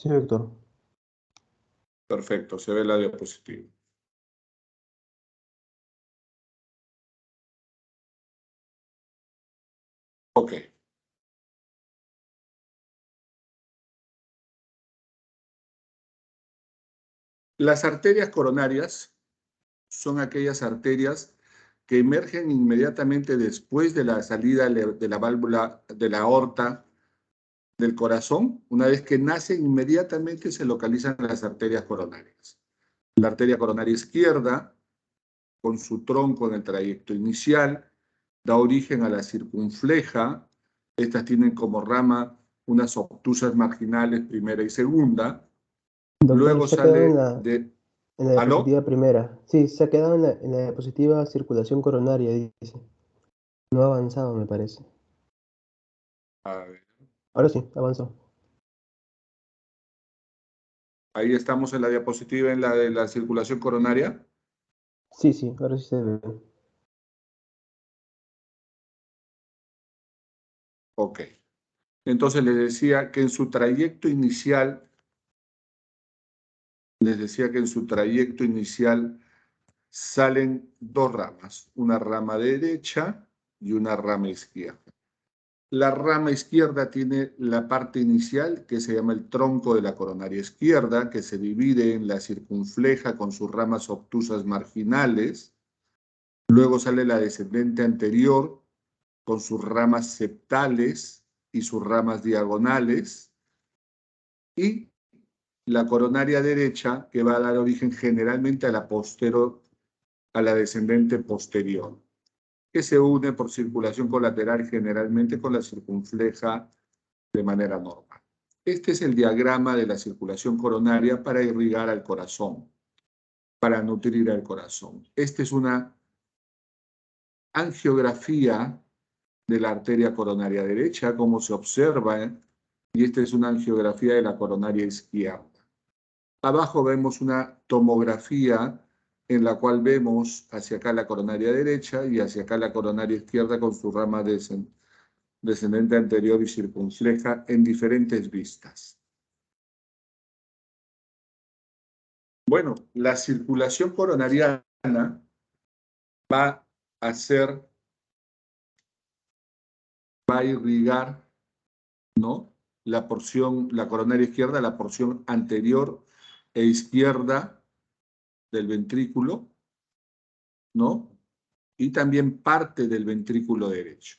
Sí, Víctor. Perfecto, se ve la diapositiva. Ok. Las arterias coronarias son aquellas arterias que emergen inmediatamente después de la salida de la válvula de la aorta del corazón. Una vez que nace, inmediatamente se localizan las arterias coronarias. La arteria coronaria izquierda, con su tronco en el trayecto inicial, da origen a la circunfleja. Estas tienen como rama unas obtusas marginales primera y segunda. Doctor, Luego se ha quedado sale de... en la ¿Aló? diapositiva primera. Sí, se ha quedado en la diapositiva circulación coronaria, dice. No ha avanzado, me parece. A ver, Ahora sí, avanzó. ahí estamos en la diapositiva, en la de la circulación coronaria. Sí, sí, ahora sí se ve. Ok. Entonces les decía que en su trayecto inicial, salen dos ramas, una rama derecha y una rama izquierda. La rama izquierda tiene la parte inicial que se llama el tronco de la coronaria izquierda, que se divide en la circunfleja con sus ramas obtusas marginales. Luego sale la descendente anterior con sus ramas septales y sus ramas diagonales. Y la coronaria derecha, que va a dar origen generalmente a la descendente posterior, que se une por circulación colateral generalmente con la circunfleja de manera normal. Este es el diagrama de la circulación coronaria para irrigar al corazón, para nutrir al corazón. Esta es una angiografía de la arteria coronaria derecha, como se observa, y esta es una angiografía de la coronaria izquierda. Abajo vemos una tomografía en la cual vemos hacia acá la coronaria derecha y hacia acá la coronaria izquierda con su rama descendente anterior y circunfleja en diferentes vistas. Bueno, la circulación coronariana va a irrigar, ¿no?, la coronaria izquierda, la porción anterior e izquierda del ventrículo, ¿no? Y también parte del ventrículo derecho.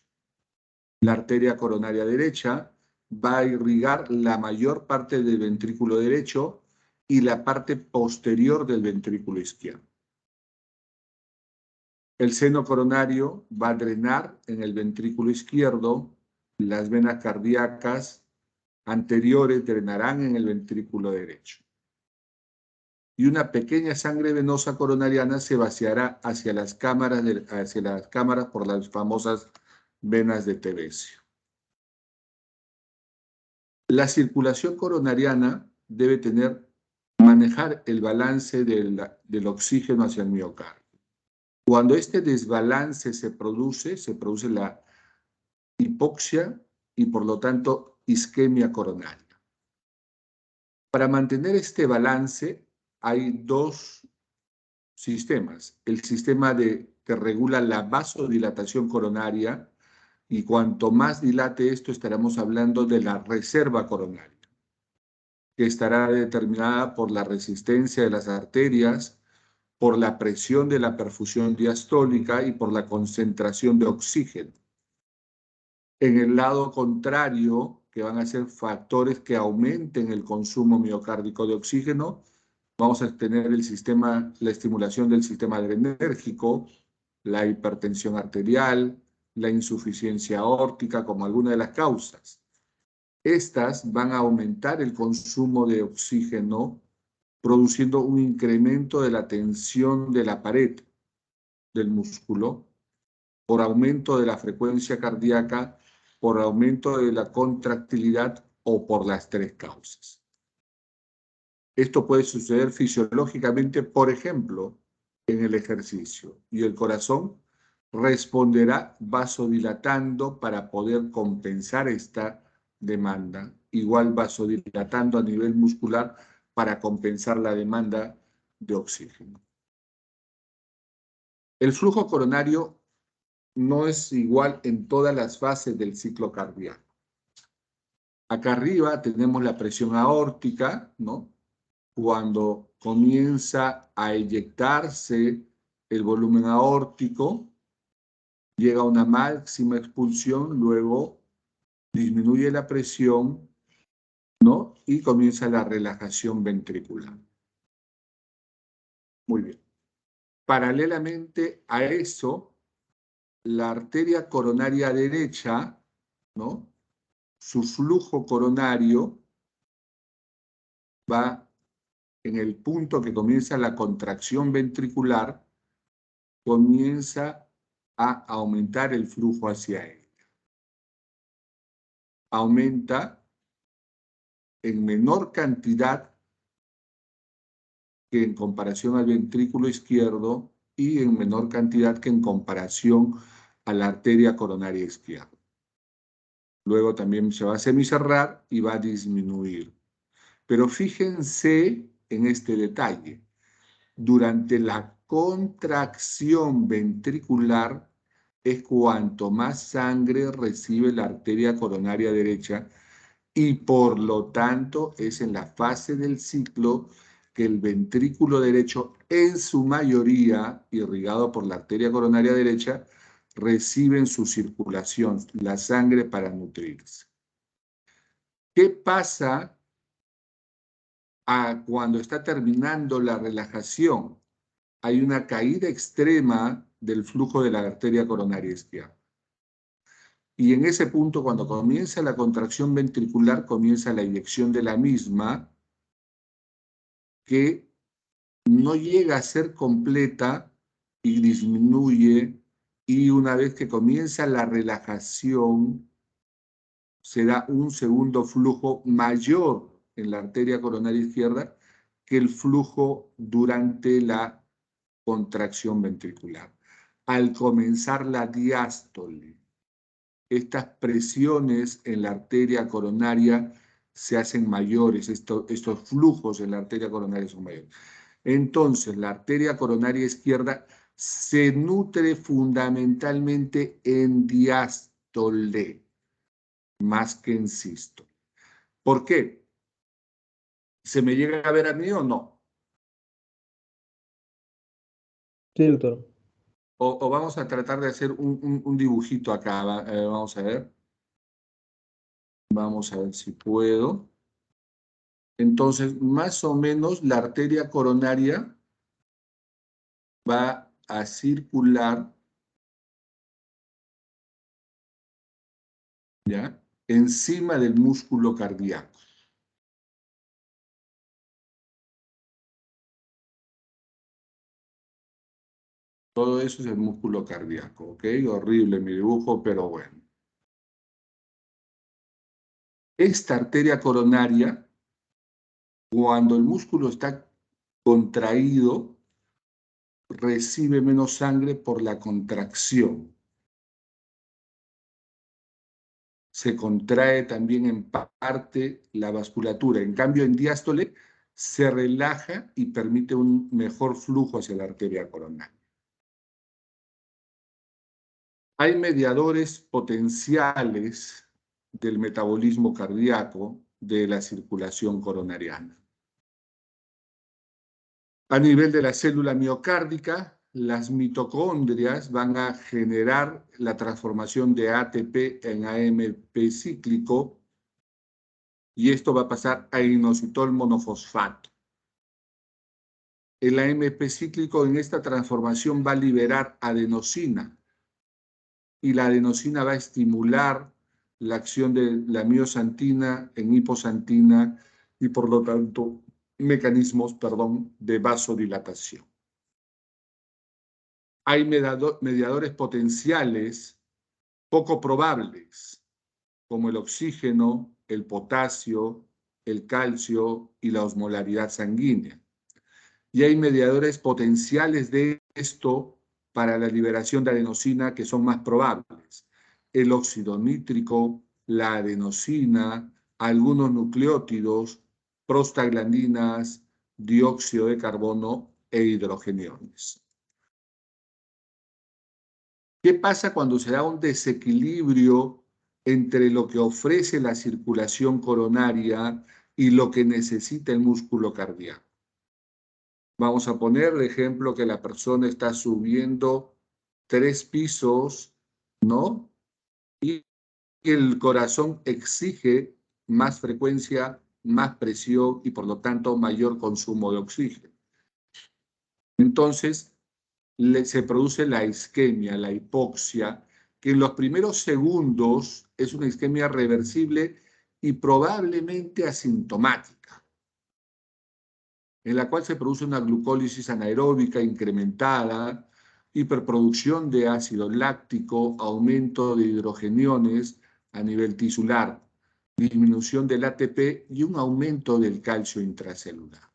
La arteria coronaria derecha va a irrigar la mayor parte del ventrículo derecho y la parte posterior del ventrículo izquierdo. El seno coronario va a drenar en el ventrículo izquierdo, las venas cardíacas anteriores drenarán en el ventrículo derecho. Y una pequeña sangre venosa coronariana se vaciará hacia las cámaras por las famosas venas de Tevesio. La circulación coronariana debe manejar el balance del oxígeno hacia el miocardio. Cuando este desbalance se produce la hipoxia y por lo tanto isquemia coronaria. Para mantener este balance hay dos sistemas. El sistema que regula la vasodilatación coronaria, y cuanto más dilate esto estaremos hablando de la reserva coronaria, que estará determinada por la resistencia de las arterias, por la presión de la perfusión diastólica y por la concentración de oxígeno. En el lado contrario, que van a ser factores que aumenten el consumo miocárdico de oxígeno, vamos a tener la estimulación del sistema adrenérgico, la hipertensión arterial, la insuficiencia aórtica como alguna de las causas. Estas van a aumentar el consumo de oxígeno, produciendo un incremento de la tensión de la pared del músculo, por aumento de la frecuencia cardíaca, por aumento de la contractilidad o por las tres causas. Esto puede suceder fisiológicamente, por ejemplo, en el ejercicio, y el corazón responderá vasodilatando para poder compensar esta demanda, igual vasodilatando a nivel muscular para compensar la demanda de oxígeno. El flujo coronario no es igual en todas las fases del ciclo cardíaco. Acá arriba tenemos la presión aórtica, ¿no? Cuando comienza a eyectarse el volumen aórtico, llega a una máxima expulsión, luego disminuye la presión, ¿no? Y comienza la relajación ventricular. Muy bien. Paralelamente a eso, la arteria coronaria derecha, ¿no? Su flujo coronario va en el punto que comienza la contracción ventricular, comienza a aumentar el flujo hacia ella. Aumenta en menor cantidad que en comparación al ventrículo izquierdo y en menor cantidad que en comparación a la arteria coronaria izquierda. Luego también se va a semicerrar y va a disminuir. Pero fíjense en este detalle. Durante la contracción ventricular es cuanto más sangre recibe la arteria coronaria derecha y por lo tanto es en la fase del ciclo que el ventrículo derecho, en su mayoría irrigado por la arteria coronaria derecha, recibe en su circulación la sangre para nutrirse. ¿Qué pasa cuando está terminando la relajación? Hay una caída extrema del flujo de la arteria coronaria izquierda. Y en ese punto, cuando comienza la contracción ventricular, comienza la eyección de la misma, que no llega a ser completa y disminuye, y una vez que comienza la relajación, se da un segundo flujo mayor en la arteria coronaria izquierda que el flujo durante la contracción ventricular. Al comenzar la diástole, estas presiones en la arteria coronaria se hacen mayores, estos flujos en la arteria coronaria son mayores. Entonces, la arteria coronaria izquierda se nutre fundamentalmente en diástole, más que en sístole. ¿Por qué? ¿Se me llega a ver a mí o no? Sí, doctor. O vamos a tratar de hacer un dibujito acá. Vamos a ver. Vamos a ver si puedo. Entonces, más o menos la arteria coronaria va a circular, ¿ya?, encima del músculo cardíaco. Todo eso es el músculo cardíaco, ¿ok? Horrible mi dibujo, pero bueno. Esta arteria coronaria, cuando el músculo está contraído, recibe menos sangre por la contracción. Se contrae también en parte la vasculatura. En cambio, en diástole se relaja y permite un mejor flujo hacia la arteria coronaria. Hay mediadores potenciales del metabolismo cardíaco de la circulación coronariana. A nivel de la célula miocárdica, las mitocondrias van a generar la transformación de ATP en AMP cíclico y esto va a pasar a inositol monofosfato. El AMP cíclico en esta transformación va a liberar adenosina y la adenosina va a estimular la acción de la miosantina en hiposantina y por lo tanto mecanismos, de vasodilatación. Hay mediadores potenciales poco probables, como el oxígeno, el potasio, el calcio y la osmolaridad sanguínea. Y hay mediadores potenciales de esto para la liberación de adenosina que son más probables. El óxido nítrico, la adenosina, algunos nucleótidos, prostaglandinas, dióxido de carbono e hidrogeniones. ¿Qué pasa cuando se da un desequilibrio entre lo que ofrece la circulación coronaria y lo que necesita el músculo cardíaco? Vamos a poner de ejemplo que la persona está subiendo 3 pisos, ¿no? Y el corazón exige más frecuencia, más presión y por lo tanto mayor consumo de oxígeno. Entonces, se produce la isquemia, la hipoxia, que en los primeros segundos es una isquemia reversible y probablemente asintomática, en la cual se produce una glucólisis anaeróbica incrementada, hiperproducción de ácido láctico, aumento de hidrogeniones a nivel tisular, disminución del ATP y un aumento del calcio intracelular.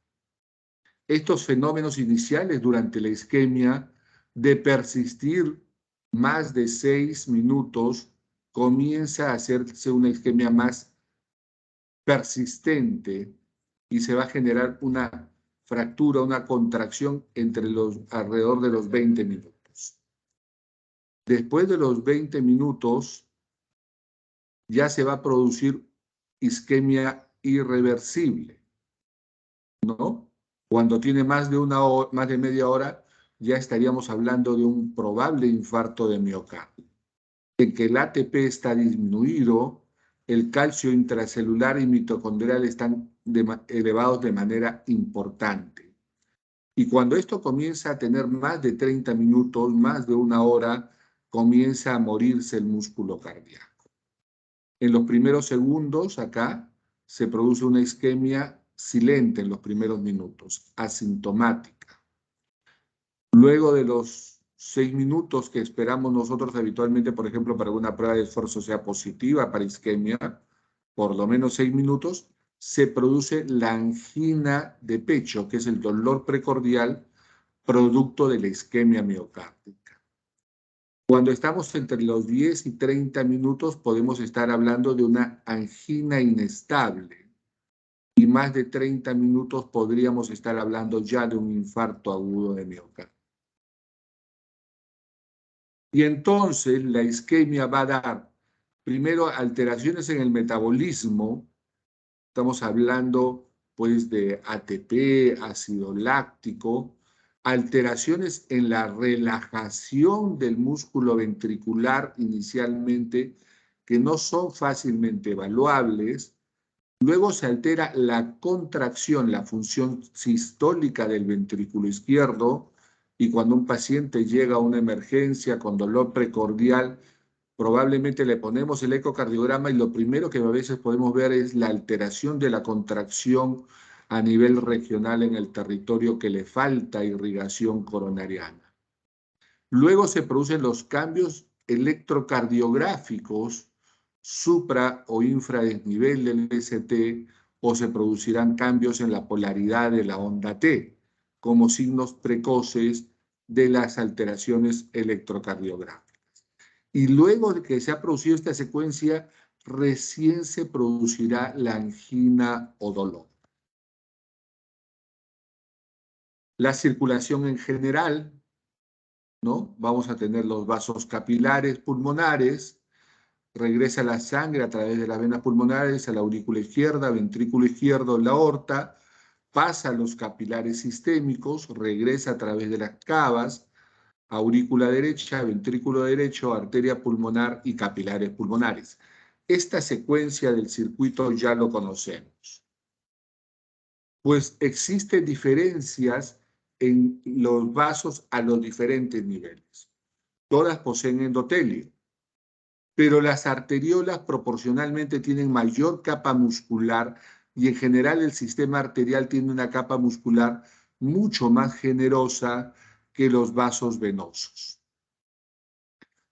Estos fenómenos iniciales durante la isquemia, de persistir más de 6 minutos, comienza a hacerse una isquemia más persistente y se va a generar una fractura, una contracción alrededor de los 20 minutos. Después de los 20 minutos ya se va a producir isquemia irreversible, ¿no? Cuando tiene más de media hora, ya estaríamos hablando de un probable infarto de miocardio, en que el ATP está disminuido, el calcio intracelular y mitocondrial están elevados de manera importante. Y cuando esto comienza a tener más de 30 minutos, más de una hora, comienza a morirse el músculo cardíaco. En los primeros segundos, acá, se produce una isquemia silente en los primeros minutos, asintomática. Luego de los 6 minutos que esperamos nosotros habitualmente, por ejemplo, para que una prueba de esfuerzo sea positiva para isquemia, por lo menos 6 minutos, se produce la angina de pecho, que es el dolor precordial producto de la isquemia miocárdica. Cuando estamos entre los 10 y 30 minutos, podemos estar hablando de una angina inestable. Y más de 30 minutos podríamos estar hablando ya de un infarto agudo de miocardio. Y entonces la isquemia va a dar, primero, alteraciones en el metabolismo. Estamos hablando, pues, de ATP, ácido láctico, alteraciones en la relajación del músculo ventricular inicialmente, que no son fácilmente evaluables. Luego se altera la contracción, la función sistólica del ventrículo izquierdo, y cuando un paciente llega a una emergencia con dolor precordial, probablemente le ponemos el ecocardiograma y lo primero que a veces podemos ver es la alteración de la contracción a nivel regional en el territorio que le falta irrigación coronariana. Luego se producen los cambios electrocardiográficos supra o infradesnivel del ST, o se producirán cambios en la polaridad de la onda T, como signos precoces de las alteraciones electrocardiográficas. Y luego de que se ha producido esta secuencia, recién se producirá la angina o dolor. La circulación en general, ¿no? Vamos a tener los vasos capilares pulmonares, regresa la sangre a través de las venas pulmonares a la aurícula izquierda, ventrículo izquierdo, la aorta, pasa a los capilares sistémicos, regresa a través de las cavas, aurícula derecha, ventrículo derecho, arteria pulmonar y capilares pulmonares. Esta secuencia del circuito ya lo conocemos. Pues existen diferencias en los vasos a los diferentes niveles. Todas poseen endotelio, pero las arteriolas proporcionalmente tienen mayor capa muscular y en general el sistema arterial tiene una capa muscular mucho más generosa que los vasos venosos.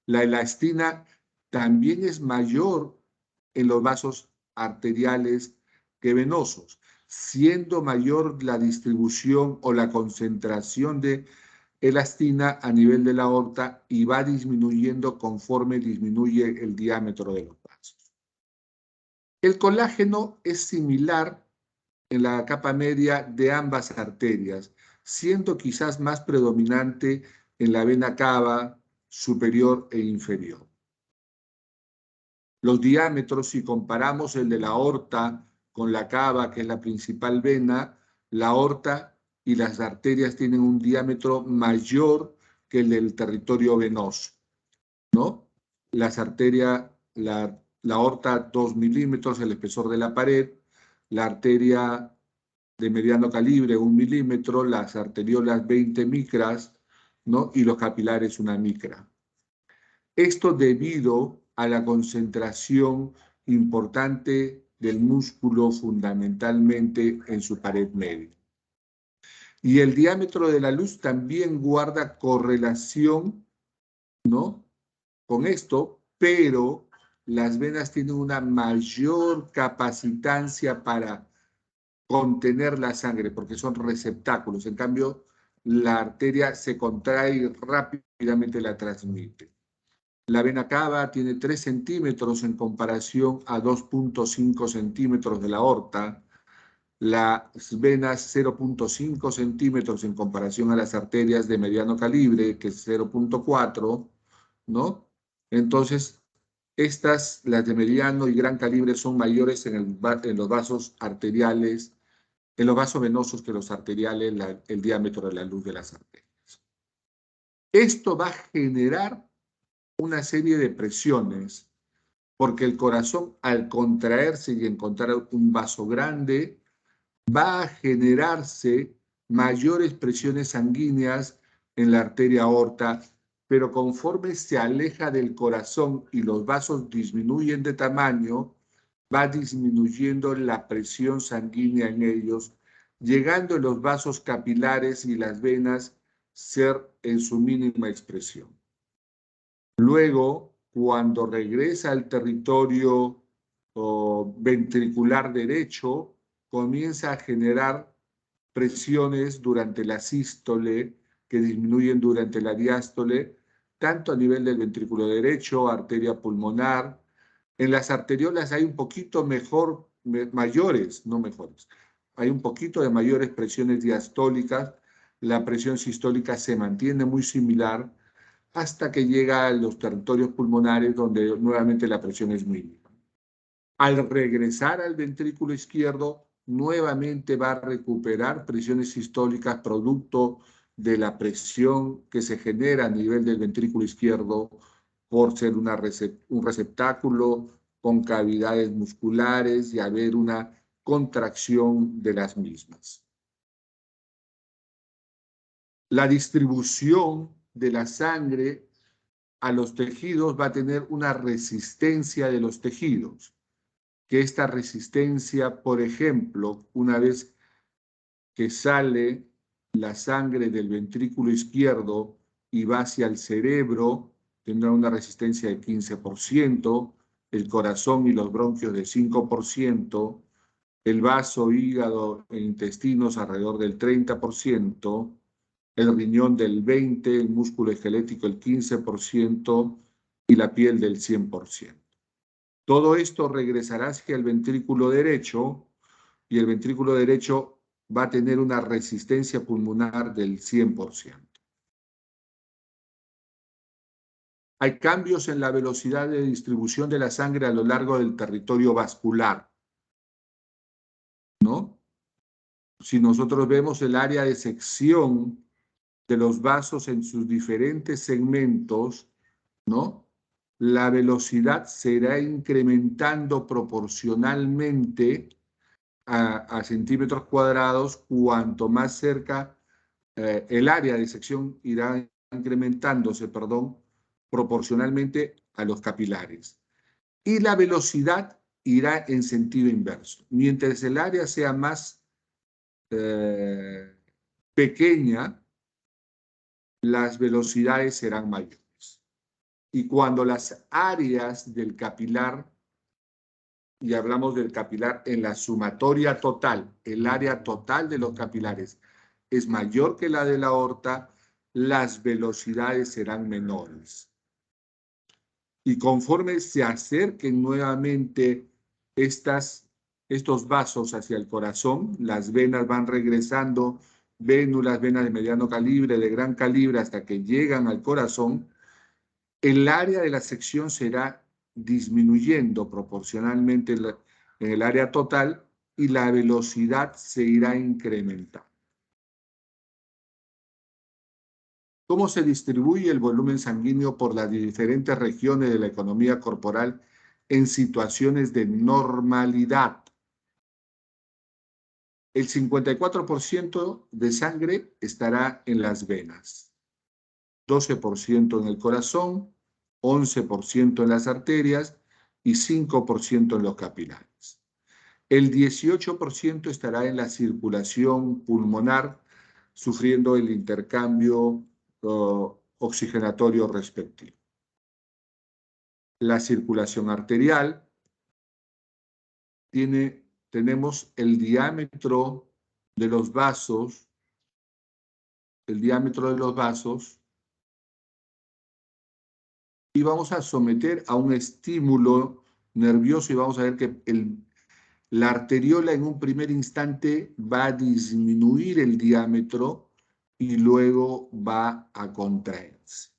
La elastina también es mayor en los vasos arteriales que venosos, siendo mayor la distribución o la concentración de elastina a nivel de la aorta y va disminuyendo conforme disminuye el diámetro de los vasos. El colágeno es similar en la capa media de ambas arterias, siendo quizás más predominante en la vena cava superior e inferior. Los diámetros, si comparamos el de la aorta con la cava, que es la principal vena, la aorta y las arterias tienen un diámetro mayor que el del territorio venoso, ¿no? Las arterias, la aorta 2 milímetros, el espesor de la pared, la arteria de mediano calibre 1 milímetro, las arteriolas 20 micras, ¿no? Y los capilares 1 micra. Esto debido a la concentración importante del músculo fundamentalmente en su pared media. Y el diámetro de la luz también guarda correlación, ¿no?, con esto, pero las venas tienen una mayor capacitancia para contener la sangre, porque son receptáculos. En cambio, la arteria se contrae y rápidamente la transmite. La vena cava tiene 3 centímetros en comparación a 2.5 centímetros de la aorta. Las venas 0.5 centímetros en comparación a las arterias de mediano calibre, que es 0.4, ¿no? Entonces, las de mediano y gran calibre, son mayores en los vasos arteriales, en los vasos venosos que los arteriales, el diámetro de la luz de las arterias. Esto va a generar una serie de presiones, porque el corazón, al contraerse y encontrar un vaso grande, va a generarse mayores presiones sanguíneas en la arteria aorta, pero conforme se aleja del corazón y los vasos disminuyen de tamaño, va disminuyendo la presión sanguínea en ellos, llegando en los vasos capilares y las venas ser en su mínima expresión. Luego, cuando regresa al territorio ventricular derecho, comienza a generar presiones durante la sístole que disminuyen durante la diástole, tanto a nivel del ventrículo derecho, arteria pulmonar. En las arteriolas hay un poquito mayores, no mejores, hay un poquito de mayores presiones diastólicas. La presión sistólica se mantiene muy similar hasta que llega a los territorios pulmonares, donde nuevamente la presión es mínima. Al regresar al ventrículo izquierdo, nuevamente va a recuperar presiones sistólicas producto de la presión que se genera a nivel del ventrículo izquierdo por ser un receptáculo con cavidades musculares y haber una contracción de las mismas. La distribución de la sangre a los tejidos va a tener una resistencia de los tejidos, que esta resistencia, por ejemplo, una vez que sale la sangre del ventrículo izquierdo y va hacia el cerebro, tendrá una resistencia de 15%, el corazón y los bronquios de 5%, el vaso, hígado e intestinos alrededor del 30%, el riñón del 20%, el músculo esquelético el 15% y la piel del 100%. Todo esto regresará hacia el ventrículo derecho y el ventrículo derecho va a tener una resistencia pulmonar del 100%. Hay cambios en la velocidad de distribución de la sangre a lo largo del territorio vascular, ¿no? Si nosotros vemos el área de sección de los vasos en sus diferentes segmentos, ¿no?, la velocidad se irá incrementando proporcionalmente a centímetros cuadrados. Cuanto más cerca, el área de sección irá incrementándose, proporcionalmente a los capilares. Y la velocidad irá en sentido inverso. Mientras el área sea más pequeña, las velocidades serán mayores. Y cuando las áreas del capilar, y hablamos del capilar en la sumatoria total, el área total de los capilares es mayor que la de la aorta, las velocidades serán menores. Y conforme se acerquen nuevamente estos vasos hacia el corazón, las venas van regresando, vénulas, venas de mediano calibre, de gran calibre, hasta que llegan al corazón. El área de la sección será disminuyendo proporcionalmente en el área total y la velocidad se irá incrementando. ¿Cómo se distribuye el volumen sanguíneo por las diferentes regiones de la economía corporal en situaciones de normalidad? El 54% de sangre estará en las venas, 12% en el corazón, 11% en las arterias y 5% en los capilares. El 18% estará en la circulación pulmonar, sufriendo el intercambio oxigenatorio respectivo. La circulación arterial tenemos el diámetro de los vasos, y vamos a someter a un estímulo nervioso y vamos a ver que la arteriola en un primer instante va a disminuir el diámetro y luego va a contraerse.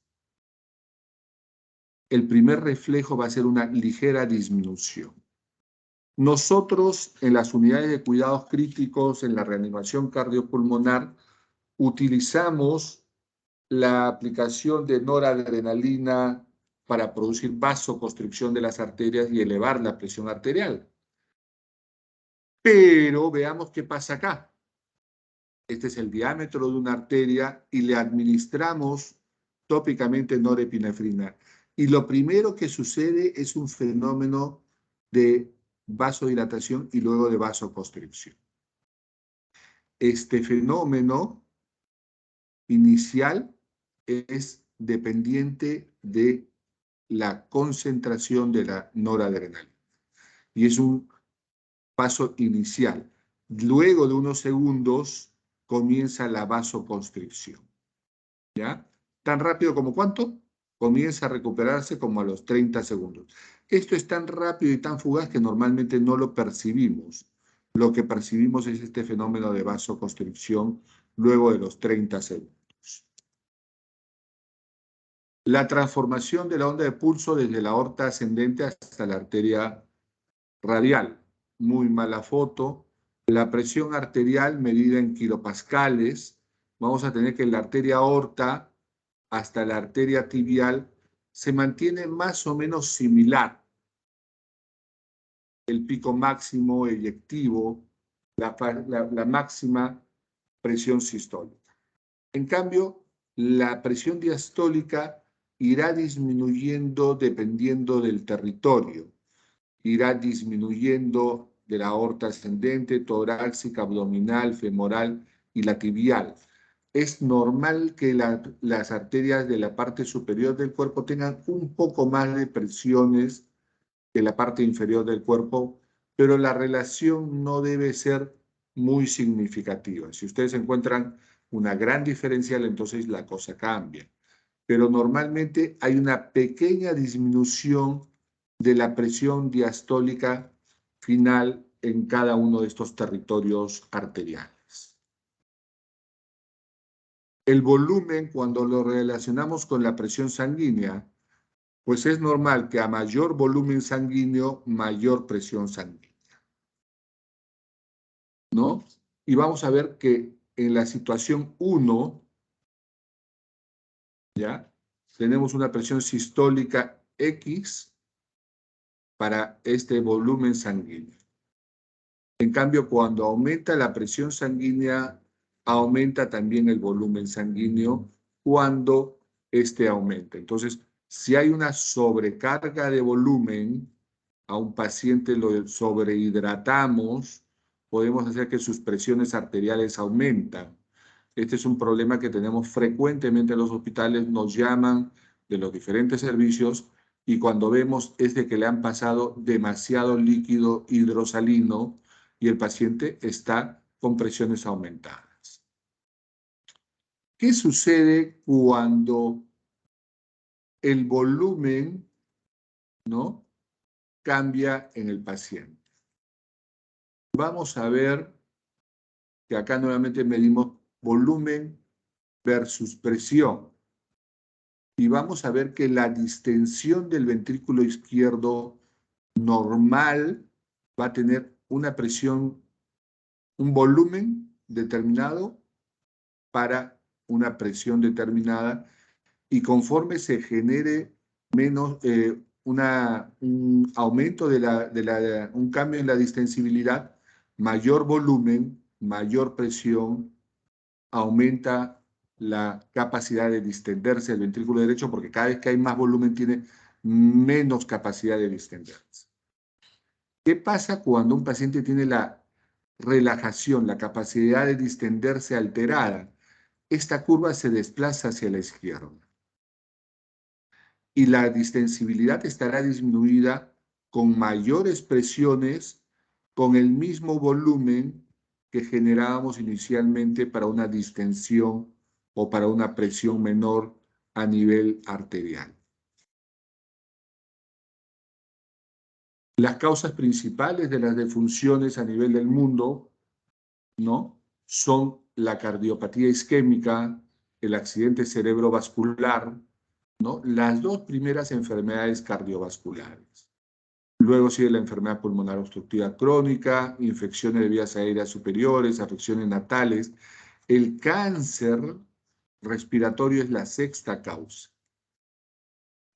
El primer reflejo va a ser una ligera disminución. Nosotros en las unidades de cuidados críticos, en la reanimación cardiopulmonar, utilizamos la aplicación de noradrenalina para producir vasoconstricción de las arterias y elevar la presión arterial. Pero veamos qué pasa acá. Este es el diámetro de una arteria y le administramos tópicamente norepinefrina. Y lo primero que sucede es un fenómeno de vasodilatación y luego de vasoconstricción. Este fenómeno inicial es dependiente de la concentración de la noradrenalina. Y es un paso inicial. Luego de unos segundos comienza la vasoconstricción. ¿Ya? ¿Tan rápido como cuánto? Comienza a recuperarse como a los 30 segundos. Esto es tan rápido y tan fugaz que normalmente no lo percibimos. Lo que percibimos es este fenómeno de vasoconstricción luego de los 30 segundos. La transformación de la onda de pulso desde la aorta ascendente hasta la arteria radial. Muy mala foto. La presión arterial medida en kilopascales. Vamos a tener que la arteria aorta hasta la arteria tibial se mantiene más o menos similar. El pico máximo eyectivo, la máxima presión sistólica. En cambio, la presión diastólica irá disminuyendo dependiendo del territorio. Irá disminuyendo de la aorta ascendente, torácica, abdominal, femoral y la tibial. Es normal que las arterias de la parte superior del cuerpo tengan un poco más de presiones que la parte inferior del cuerpo, pero la relación no debe ser muy significativa. Si ustedes encuentran una gran diferencial, entonces la cosa cambia. Pero normalmente hay una pequeña disminución de la presión diastólica final en cada uno de estos territorios arteriales. El volumen, cuando lo relacionamos con la presión sanguínea, pues es normal que a mayor volumen sanguíneo, mayor presión sanguínea, ¿no? Y vamos a ver que en la situación 1, ¿ya? Tenemos una presión sistólica X para este volumen sanguíneo. En cambio, cuando aumenta la presión sanguínea, aumenta también el volumen sanguíneo cuando este aumenta. Entonces, si hay una sobrecarga de volumen, a un paciente lo sobrehidratamos, podemos hacer que sus presiones arteriales aumentan. Este es un problema que tenemos frecuentemente en los hospitales, nos llaman de los diferentes servicios y cuando vemos es de que le han pasado demasiado líquido hidrosalino y el paciente está con presiones aumentadas. ¿Qué sucede cuando el volumen, ¿no?, cambia en el paciente? vamos a ver que acá nuevamente medimos volumen versus presión. Y vamos a ver que la distensión del ventrículo izquierdo normal va a tener una presión, un volumen determinado para una presión determinada, y conforme se genere menos, un aumento un cambio en la distensibilidad, mayor volumen, mayor presión, aumenta la capacidad de distenderse el ventrículo derecho, porque cada vez que hay más volumen tiene menos capacidad de distenderse. ¿Qué pasa cuando un paciente tiene la relajación, la capacidad de distenderse alterada? Esta curva se desplaza hacia la izquierda y la distensibilidad estará disminuida con mayores presiones, con el mismo volumen que generábamos inicialmente para una distensión o para una presión menor a nivel arterial. Las causas principales de las defunciones a nivel del mundo, ¿no?, son la cardiopatía isquémica, el accidente cerebrovascular, ¿no?, las dos primeras enfermedades cardiovasculares. Luego sigue la enfermedad pulmonar obstructiva crónica, infecciones de vías aéreas superiores, afecciones natales. El cáncer respiratorio es la sexta causa.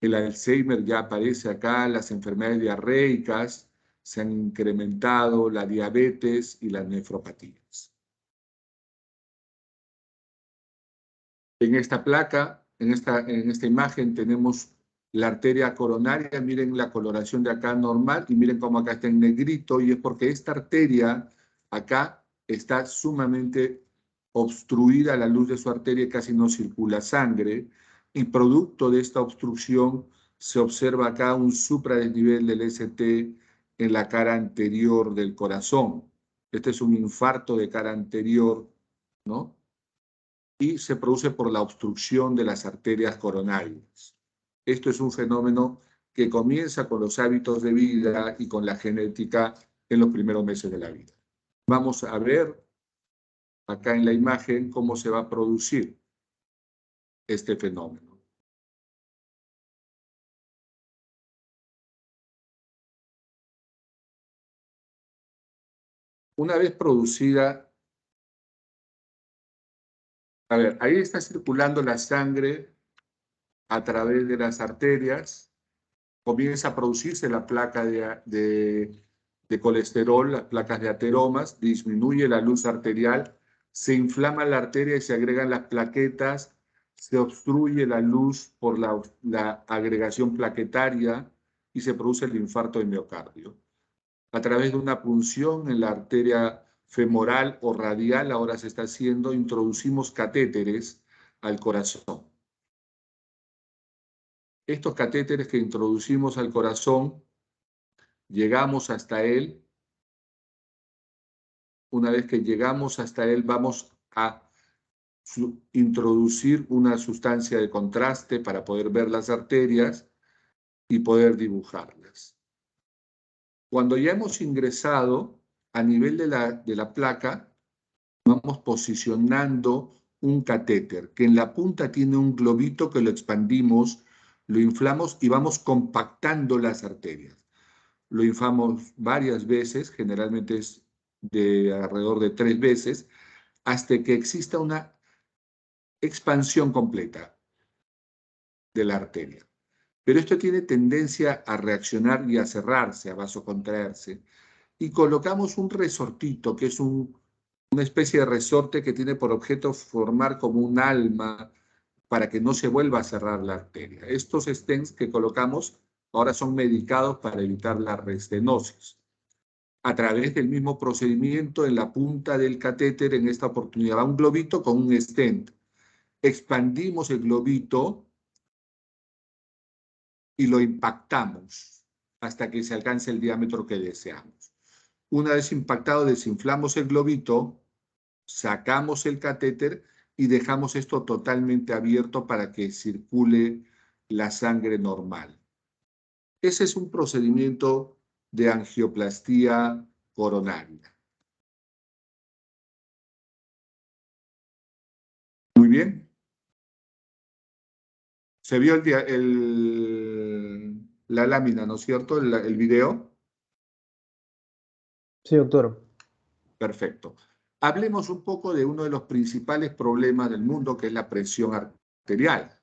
El Alzheimer ya aparece acá, las enfermedades diarreicas se han incrementado, la diabetes y las nefropatías. En esta placa, en esta imagen tenemos la arteria coronaria. Miren la coloración de acá normal y miren cómo acá está en negrito, y es porque esta arteria acá está sumamente obstruida, la luz de su arteria casi no circula sangre, y producto de esta obstrucción se observa acá un supradesnivel del ST en la cara anterior del corazón. Este es un infarto de cara anterior, ¿no?, y se produce por la obstrucción de las arterias coronarias. Esto es un fenómeno que comienza con los hábitos de vida y con la genética en los primeros meses de la vida. Vamos a ver acá en la imagen cómo se va a producir este fenómeno. Una vez producida, a ver, ahí está circulando la sangre a través de las arterias, comienza a producirse la placa de colesterol, las placas de ateromas, disminuye la luz arterial, se inflama la arteria y se agregan las plaquetas, se obstruye la luz por la agregación plaquetaria y se produce el infarto de miocardio. A través de una punción en la arteria femoral o radial, ahora se está haciendo, introducimos catéteres al corazón. Estos catéteres que introducimos al corazón, llegamos hasta él. Una vez que llegamos hasta él, vamos a introducir una sustancia de contraste para poder ver las arterias y poder dibujarlas. Cuando ya hemos ingresado a nivel de la placa, vamos posicionando un catéter que en la punta tiene un globito que lo expandimos, lo inflamos y vamos compactando las arterias. Lo inflamos varias veces, generalmente es de alrededor de 3 veces, hasta que exista una expansión completa de la arteria. Pero esto tiene tendencia a reaccionar y a cerrarse, a vasocontraerse. Y colocamos un resortito, que es una especie de resorte que tiene por objeto formar como un alma para que no se vuelva a cerrar la arteria. Estos stents que colocamos ahora son medicados para evitar la restenosis. A través del mismo procedimiento, en la punta del catéter, en esta oportunidad va un globito con un stent. Expandimos el globito y lo impactamos hasta que se alcance el diámetro que deseamos. Una vez impactado, desinflamos el globito, sacamos el catéter y dejamos esto totalmente abierto para que circule la sangre normal. Ese es un procedimiento de angioplastía coronaria. bien? Se vio la lámina, ¿no es cierto? El video. Sí, doctor. Perfecto. Hablemos un poco de uno de los principales problemas del mundo, que es la presión arterial.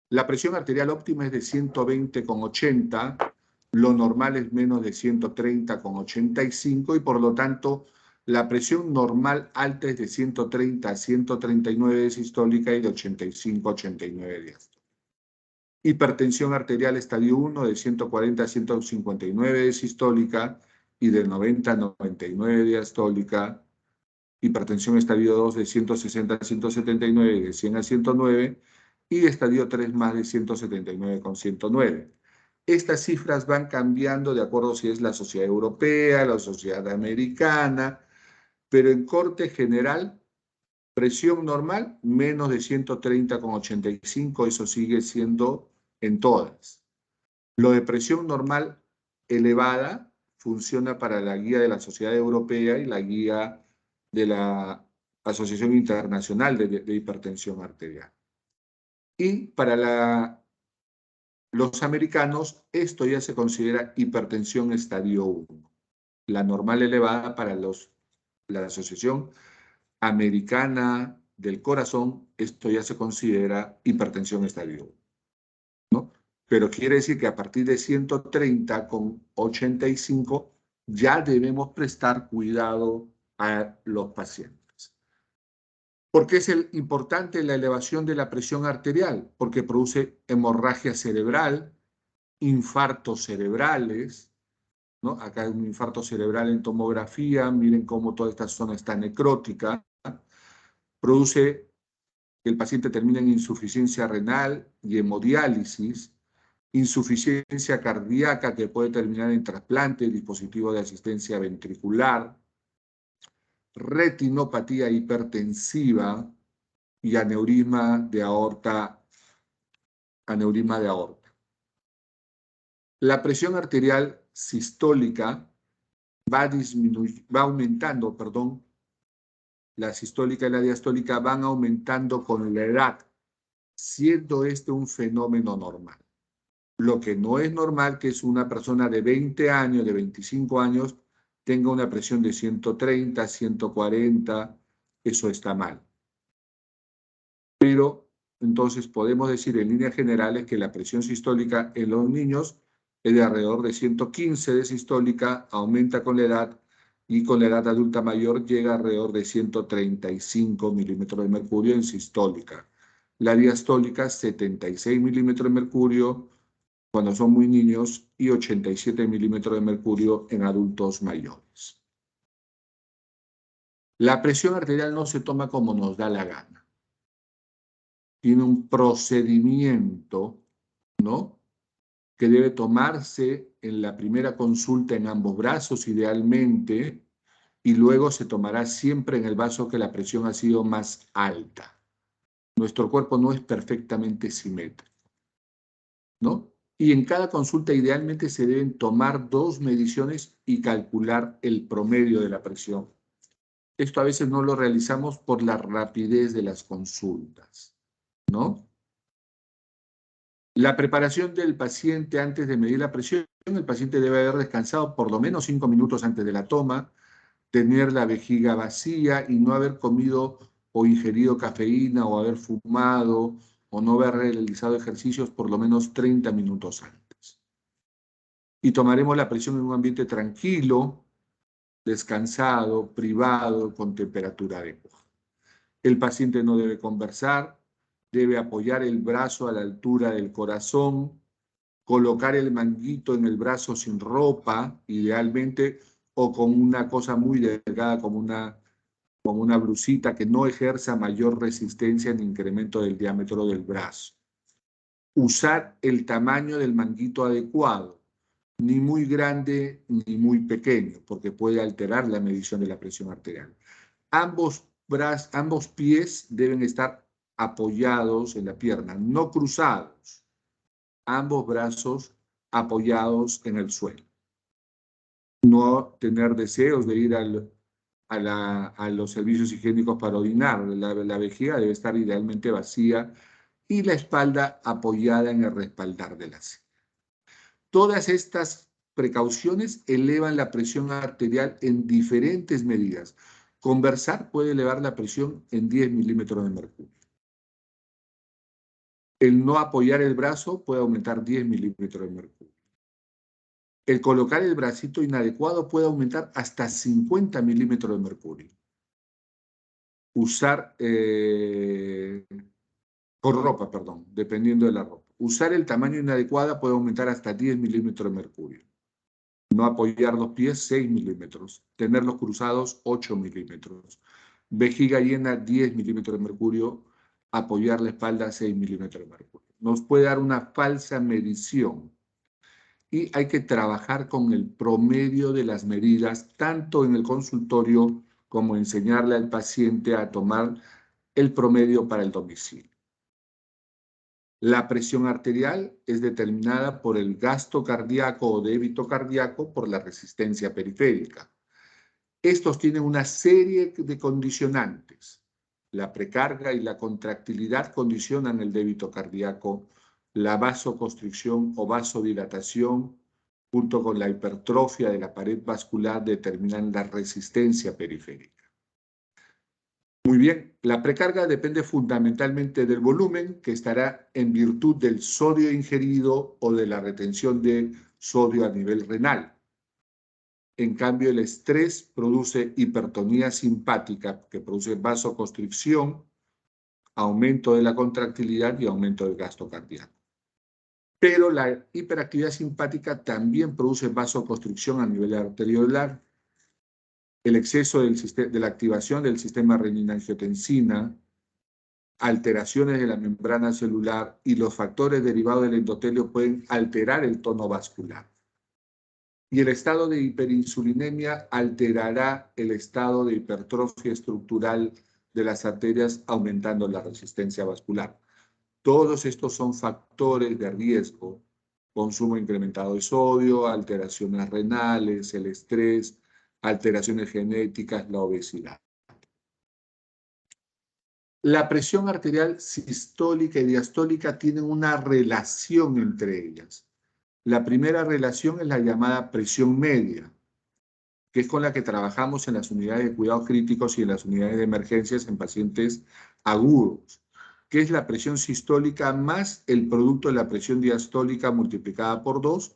La presión arterial óptima es de 120,80, lo normal es menos de 130,85 y por lo tanto la presión normal alta es de 130 a 139 de sistólica y de 85 a 89 diastólica. Hipertensión arterial estadio 1 de 140 a 159 de sistólica y de 90 a 99 diastólica. Hipertensión estadio 2 de 160 a 179 y de 100 a 109 y estadio 3 más de 179 con 109. Estas cifras van cambiando de acuerdo si es la sociedad europea, la sociedad americana, pero en corte general, presión normal menos de 130,85, eso sigue siendo en todas. Lo de presión normal elevada funciona para la guía de la Sociedad Europea y la guía de la Asociación Internacional de Hipertensión Arterial. Y para los americanos, esto ya se considera hipertensión estadio 1. La normal elevada para la Asociación Americana del Corazón, esto ya se considera hipertensión estadio 1. ¿No? Pero quiere decir que a partir de 130,85 ya debemos prestar cuidado a los pacientes. ¿Por qué es importante la elevación de la presión arterial? Porque produce hemorragia cerebral, infartos cerebrales, ¿no? Acá hay un infarto cerebral en tomografía, miren cómo toda esta zona está necrótica, produce que el paciente termine en insuficiencia renal y hemodiálisis, insuficiencia cardíaca que puede terminar en trasplante, dispositivo de asistencia ventricular, retinopatía hipertensiva y aneurisma de aorta. La presión arterial sistólica va aumentando, la sistólica y la diastólica van aumentando con la edad, siendo este un fenómeno normal. Lo que no es normal que es una persona de 20 años, de 25 años, tenga una presión de 130, 140, eso está mal. Pero entonces podemos decir en líneas generales que la presión sistólica en los niños es de alrededor de 115 de sistólica, aumenta con la edad y con la edad adulta mayor llega alrededor de 135 milímetros de mercurio en sistólica. La diastólica 76 milímetros de mercurio cuando son muy niños y 87 milímetros de mercurio en adultos mayores. La presión arterial no se toma como nos da la gana. Tiene un procedimiento, ¿no?, que debe tomarse en la primera consulta en ambos brazos, idealmente, y luego se tomará siempre en el vaso que la presión ha sido más alta. Nuestro cuerpo no es perfectamente simétrico, ¿no? Y en cada consulta idealmente se deben tomar 2 mediciones y calcular el promedio de la presión. Esto a veces no lo realizamos por la rapidez de las consultas, ¿no? La preparación del paciente antes de medir la presión, el paciente debe haber descansado por lo menos 5 minutos antes de la toma, tener la vejiga vacía y no haber comido o ingerido cafeína o haber fumado o no haber realizado ejercicios por lo menos 30 minutos antes. Y tomaremos la presión en un ambiente tranquilo, descansado, privado, con temperatura adecuada. El paciente no debe conversar, debe apoyar el brazo a la altura del corazón, colocar el manguito en el brazo sin ropa, idealmente, o con una cosa muy delgada como una blusita que no ejerza mayor resistencia ni incremento del diámetro del brazo. Usar el tamaño del manguito adecuado, ni muy grande ni muy pequeño, porque puede alterar la medición de la presión arterial. Ambos pies deben estar apoyados en la pierna, no cruzados. Ambos brazos apoyados en el suelo. No tener deseos de ir a los servicios higiénicos para orinar. La vejiga debe estar idealmente vacía y la espalda apoyada en el respaldar de la silla. Todas estas precauciones elevan la presión arterial en diferentes medidas. Conversar puede elevar la presión en 10 milímetros de mercurio. El no apoyar el brazo puede aumentar 10 milímetros de mercurio. El colocar el bracito inadecuado puede aumentar hasta 50 milímetros de mercurio. Usar con ropa, perdón, dependiendo de la ropa. Usar el tamaño inadecuado puede aumentar hasta 10 milímetros de mercurio. No apoyar los pies, 6 milímetros. Tenerlos cruzados, 8 milímetros. Vejiga llena, 10 milímetros de mercurio. Apoyar la espalda, 6 milímetros de mercurio. Nos puede dar una falsa medición. Y hay que trabajar con el promedio de las medidas, tanto en el consultorio como enseñarle al paciente a tomar el promedio para el domicilio. La presión arterial es determinada por el gasto cardíaco o débito cardíaco por la resistencia periférica. Estos tienen una serie de condicionantes. La precarga y la contractilidad condicionan el débito cardíaco, la vasoconstricción o vasodilatación, junto con la hipertrofia de la pared vascular, determinan la resistencia periférica. Muy bien, la precarga depende fundamentalmente del volumen, que estará en virtud del sodio ingerido o de la retención de sodio a nivel renal. En cambio, el estrés produce hipertonía simpática, que produce vasoconstricción, aumento de la contractilidad y aumento del gasto cardíaco. Pero la hiperactividad simpática también produce vasoconstricción a nivel arteriolar. El exceso de la activación del sistema renina-angiotensina, alteraciones de la membrana celular y los factores derivados del endotelio pueden alterar el tono vascular. Y el estado de hiperinsulinemia alterará el estado de hipertrofia estructural de las arterias, aumentando la resistencia vascular. Todos estos son factores de riesgo: consumo incrementado de sodio, alteraciones renales, el estrés, alteraciones genéticas, la obesidad. La presión arterial sistólica y diastólica tienen una relación entre ellas. La primera relación es la llamada presión media, que es con la que trabajamos en las unidades de cuidados críticos y en las unidades de emergencias en pacientes agudos, que es la presión sistólica más el producto de la presión diastólica multiplicada por 2,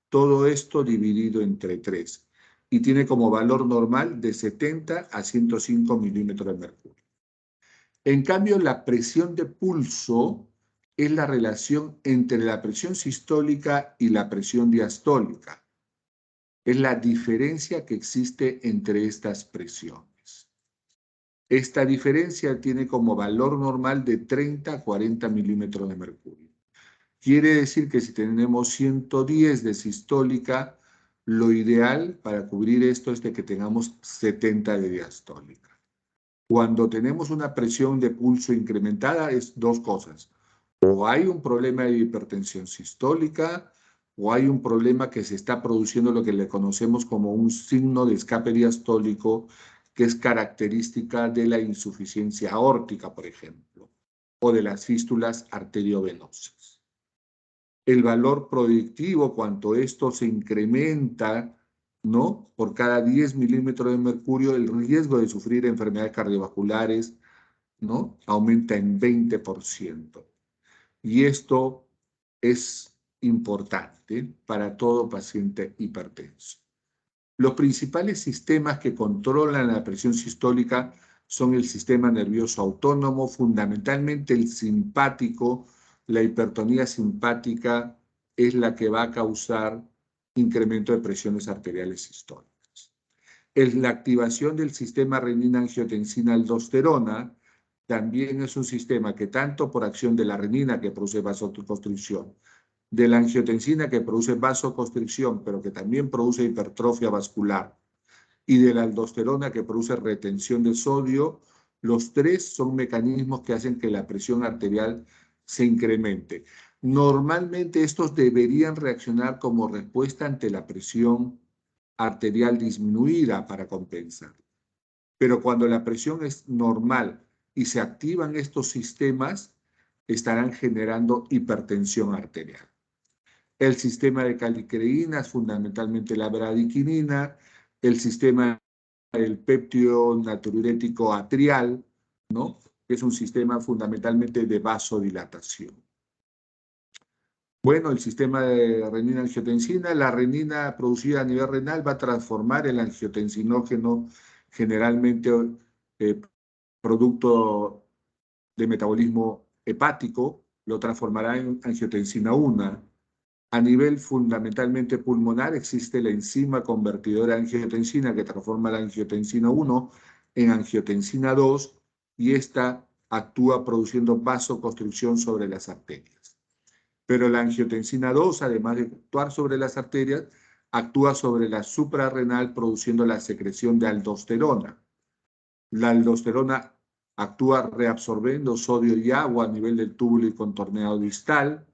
todo esto dividido entre 3, y tiene como valor normal de 70 a 105 milímetros de mercurio. En cambio, la presión de pulso es la relación entre la presión sistólica y la presión diastólica. Es la diferencia que existe entre estas presiones. Esta diferencia tiene como valor normal de 30 a 40 milímetros de mercurio. Quiere decir que si tenemos 110 de sistólica, lo ideal para cubrir esto es de que tengamos 70 de diastólica. Cuando tenemos una presión de pulso incrementada, es dos cosas: o hay un problema de hipertensión sistólica, o hay un problema que se está produciendo lo que le conocemos como un signo de escape diastólico, que es característica de la insuficiencia aórtica, por ejemplo, o de las fístulas arteriovenosas. El valor predictivo, cuanto esto se incrementa, ¿no?, por cada 10 milímetros de mercurio, el riesgo de sufrir enfermedades cardiovasculares, ¿no?, aumenta en 20%. Y esto es importante para todo paciente hipertenso. Los principales sistemas que controlan la presión sistólica son el sistema nervioso autónomo, fundamentalmente el simpático. La hipertonía simpática es la que va a causar incremento de presiones arteriales sistólicas. La activación del sistema renina-angiotensina-aldosterona también es un sistema que, tanto por acción de la renina, que produce vasoconstricción, de la angiotensina, que produce vasoconstricción, pero que también produce hipertrofia vascular, y de la aldosterona, que produce retención de sodio, los tres son mecanismos que hacen que la presión arterial se incremente. Normalmente estos deberían reaccionar como respuesta ante la presión arterial disminuida para compensar. Pero cuando la presión es normal y se activan estos sistemas, estarán generando hipertensión arterial. El sistema de calicreínas, fundamentalmente la bradiquinina, el sistema del péptido natriurético atrial, ¿no? Que es un sistema fundamentalmente de vasodilatación. Bueno, el sistema de renina-angiotensina, la renina producida a nivel renal va a transformar el angiotensinógeno, generalmente producto de metabolismo hepático, lo transformará en angiotensina 1. A nivel fundamentalmente pulmonar existe la enzima convertidora de angiotensina que transforma la angiotensina 1 en angiotensina 2 y esta actúa produciendo vasoconstricción sobre las arterias. Pero la angiotensina 2, además de actuar sobre las arterias, actúa sobre la suprarrenal produciendo la secreción de aldosterona. La aldosterona actúa reabsorbiendo sodio y agua a nivel del túbulo y contorneado distal,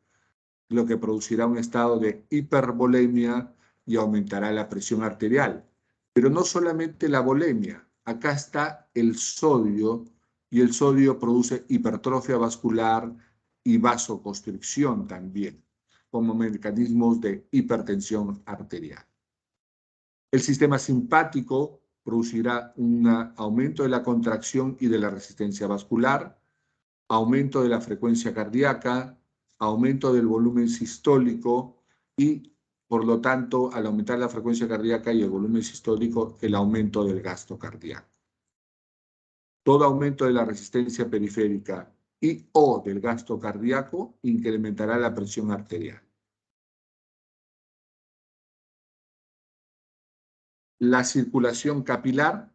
lo que producirá un estado de hipervolemia y aumentará la presión arterial. Pero no solamente la volemia, acá está el sodio, y el sodio produce hipertrofia vascular y vasoconstricción también, como mecanismos de hipertensión arterial. El sistema simpático producirá un aumento de la contracción y de la resistencia vascular, aumento de la frecuencia cardíaca, aumento del volumen sistólico y, por lo tanto, al aumentar la frecuencia cardíaca y el volumen sistólico, el aumento del gasto cardíaco. Todo aumento de la resistencia periférica y o del gasto cardíaco incrementará la presión arterial. La circulación capilar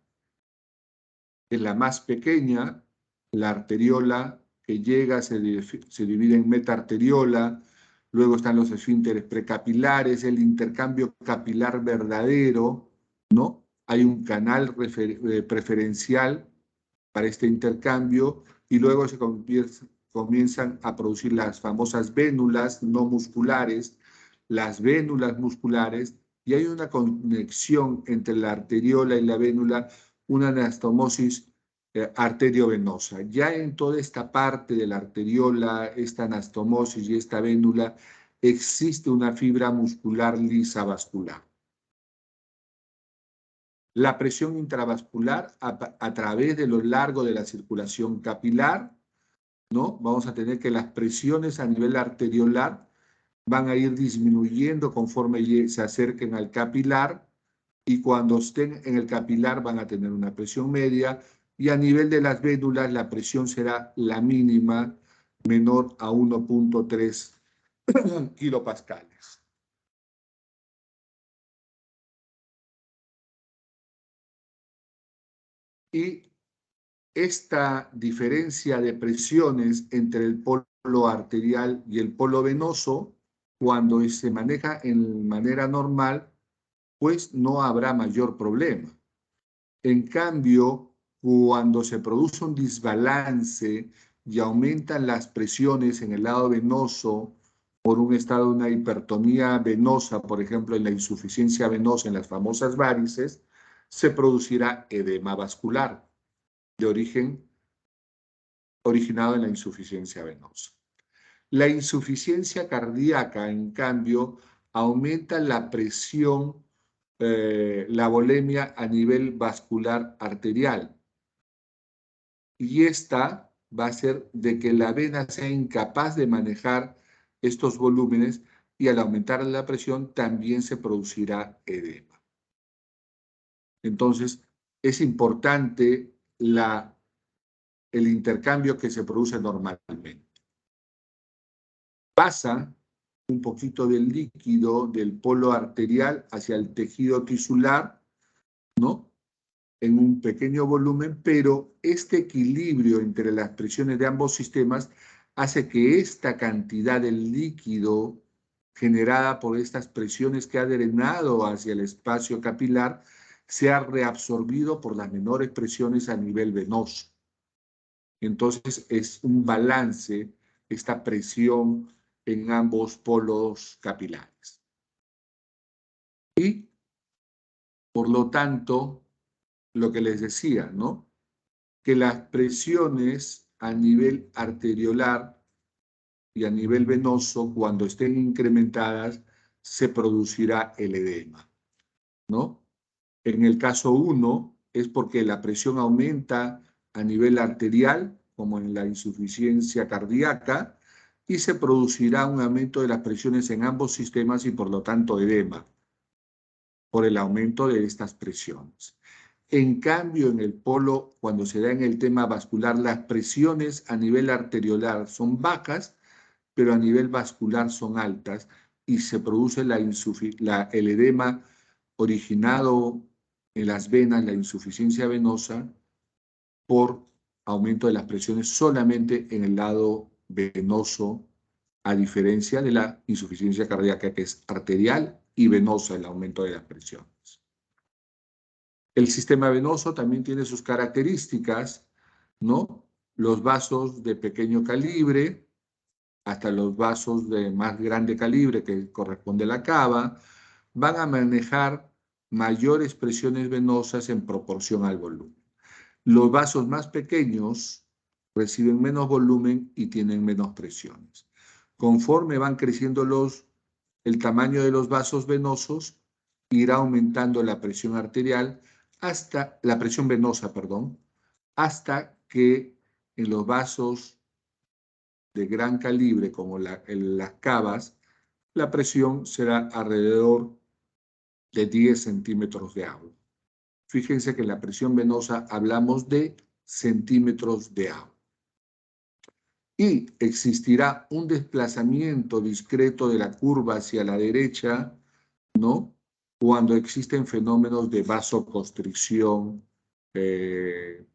es la más pequeña, la arteriola que llega se divide en metaarteriola, luego están los esfínteres precapilares, el intercambio capilar verdadero, ¿no? Hay un canal preferencial para este intercambio y luego se comienzan a producir las famosas vénulas no musculares, las vénulas musculares, y hay una conexión entre la arteriola y la vénula, una anastomosis arteriovenosa. Ya en toda esta parte de la arteriola, esta anastomosis y esta vénula, existe una fibra muscular lisa vascular. La presión intravascular a través de lo largo de la circulación capilar, ¿no? Vamos a tener que las presiones a nivel arteriolar van a ir disminuyendo conforme se acerquen al capilar y cuando estén en el capilar van a tener una presión media y a nivel de las vénulas la presión será la mínima, menor a 1.3 kilopascales. Y esta diferencia de presiones entre el polo arterial y el polo venoso, cuando se maneja en manera normal, pues no habrá mayor problema. En cambio, cuando se produce un desbalance y aumentan las presiones en el lado venoso por un estado de una hipertonía venosa, por ejemplo, en la insuficiencia venosa, en las famosas varices, se producirá edema vascular de origen originado en la insuficiencia venosa. La insuficiencia cardíaca, en cambio, aumenta la presión, la volemia a nivel vascular arterial. Y esta va a ser de que la vena sea incapaz de manejar estos volúmenes y al aumentar la presión también se producirá edema. Entonces, es importante el intercambio que se produce normalmente. Pasa un poquito del líquido del polo arterial hacia el tejido tisular, ¿no? En un pequeño volumen, pero este equilibrio entre las presiones de ambos sistemas hace que esta cantidad de líquido generada por estas presiones que ha drenado hacia el espacio capilar sea reabsorbido por las menores presiones a nivel venoso. Entonces es un balance esta presión en ambos polos capilares. Y, por lo tanto, lo que les decía, ¿no? Que las presiones a nivel arteriolar y a nivel venoso, cuando estén incrementadas, se producirá el edema, ¿no? En el caso 1 es porque la presión aumenta a nivel arterial, como en la insuficiencia cardíaca, y se producirá un aumento de las presiones en ambos sistemas y por lo tanto edema, por el aumento de estas presiones. En cambio, en el polo, cuando se da en el tema vascular, las presiones a nivel arteriolar son bajas, pero a nivel vascular son altas y se produce el edema originado en las venas, la insuficiencia venosa, por aumento de las presiones solamente en el lado venoso, a diferencia de la insuficiencia cardíaca, que es arterial y venosa el aumento de las presiones. El sistema venoso también tiene sus características, ¿no? Los vasos de pequeño calibre, hasta los vasos de más grande calibre, que corresponde a la cava, van a manejar mayores presiones venosas en proporción al volumen. Los vasos más pequeños reciben menos volumen y tienen menos presiones. Conforme van creciendo el tamaño de los vasos venosos, irá aumentando la presión arterial hasta la presión venosa, perdón, hasta que en los vasos de gran calibre, como en las cavas, la presión será alrededor de 10 centímetros de agua. Fíjense que en la presión venosa hablamos de centímetros de agua. Y existirá un desplazamiento discreto de la curva hacia la derecha, ¿no? Cuando existen fenómenos de vasoconstricción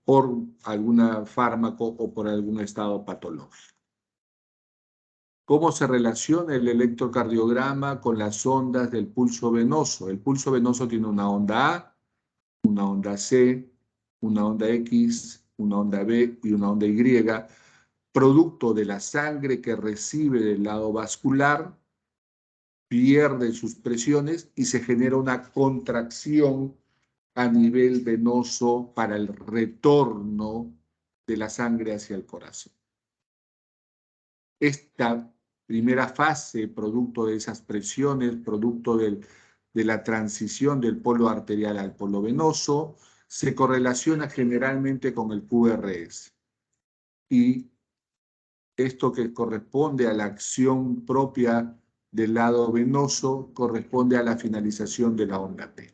por algún fármaco o por algún estado patológico. ¿Cómo se relaciona el electrocardiograma con las ondas del pulso venoso? El pulso venoso tiene una onda A, una onda C, una onda X, una onda B y una onda Y, producto de la sangre que recibe del lado vascular, pierde sus presiones y se genera una contracción a nivel venoso para el retorno de la sangre hacia el corazón. Esta primera fase, producto de esas presiones, producto de la transición del polo arterial al polo venoso, se correlaciona generalmente con el QRS. Y esto que corresponde a la acción propia del lado venoso corresponde a la finalización de la onda T.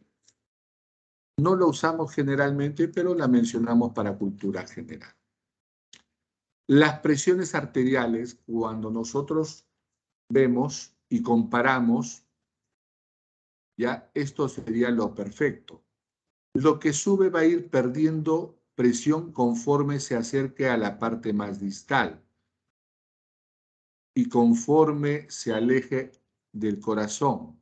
No lo usamos generalmente, pero la mencionamos para cultura general. Las presiones arteriales, cuando nosotros vemos y comparamos, ya esto sería lo perfecto. Lo que sube va a ir perdiendo presión conforme se acerque a la parte más distal y conforme se aleje del corazón.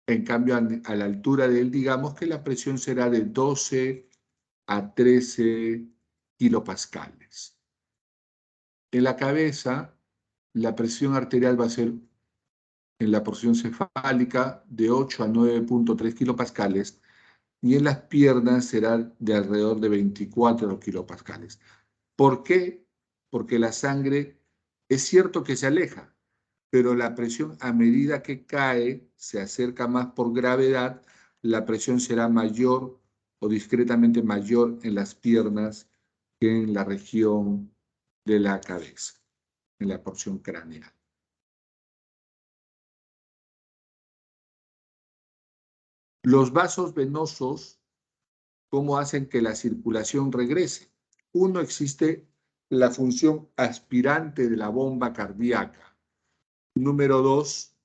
En cambio, a la altura de él, digamos que la presión será de 12 a 13 kilopascales. En la cabeza, la presión arterial va a ser en la porción cefálica de 8 a 9.3 kilopascales y en las piernas será de alrededor de 24 kilopascales. ¿Por qué? Porque la sangre es cierto que se aleja, pero la presión a medida que cae, se acerca más por gravedad, la presión será mayor o discretamente mayor en las piernas que en la región de la cabeza, en la porción craneal. Los vasos venosos, ¿cómo hacen que la circulación regrese? Uno, existe la función aspirante de la bomba cardíaca. Número dos,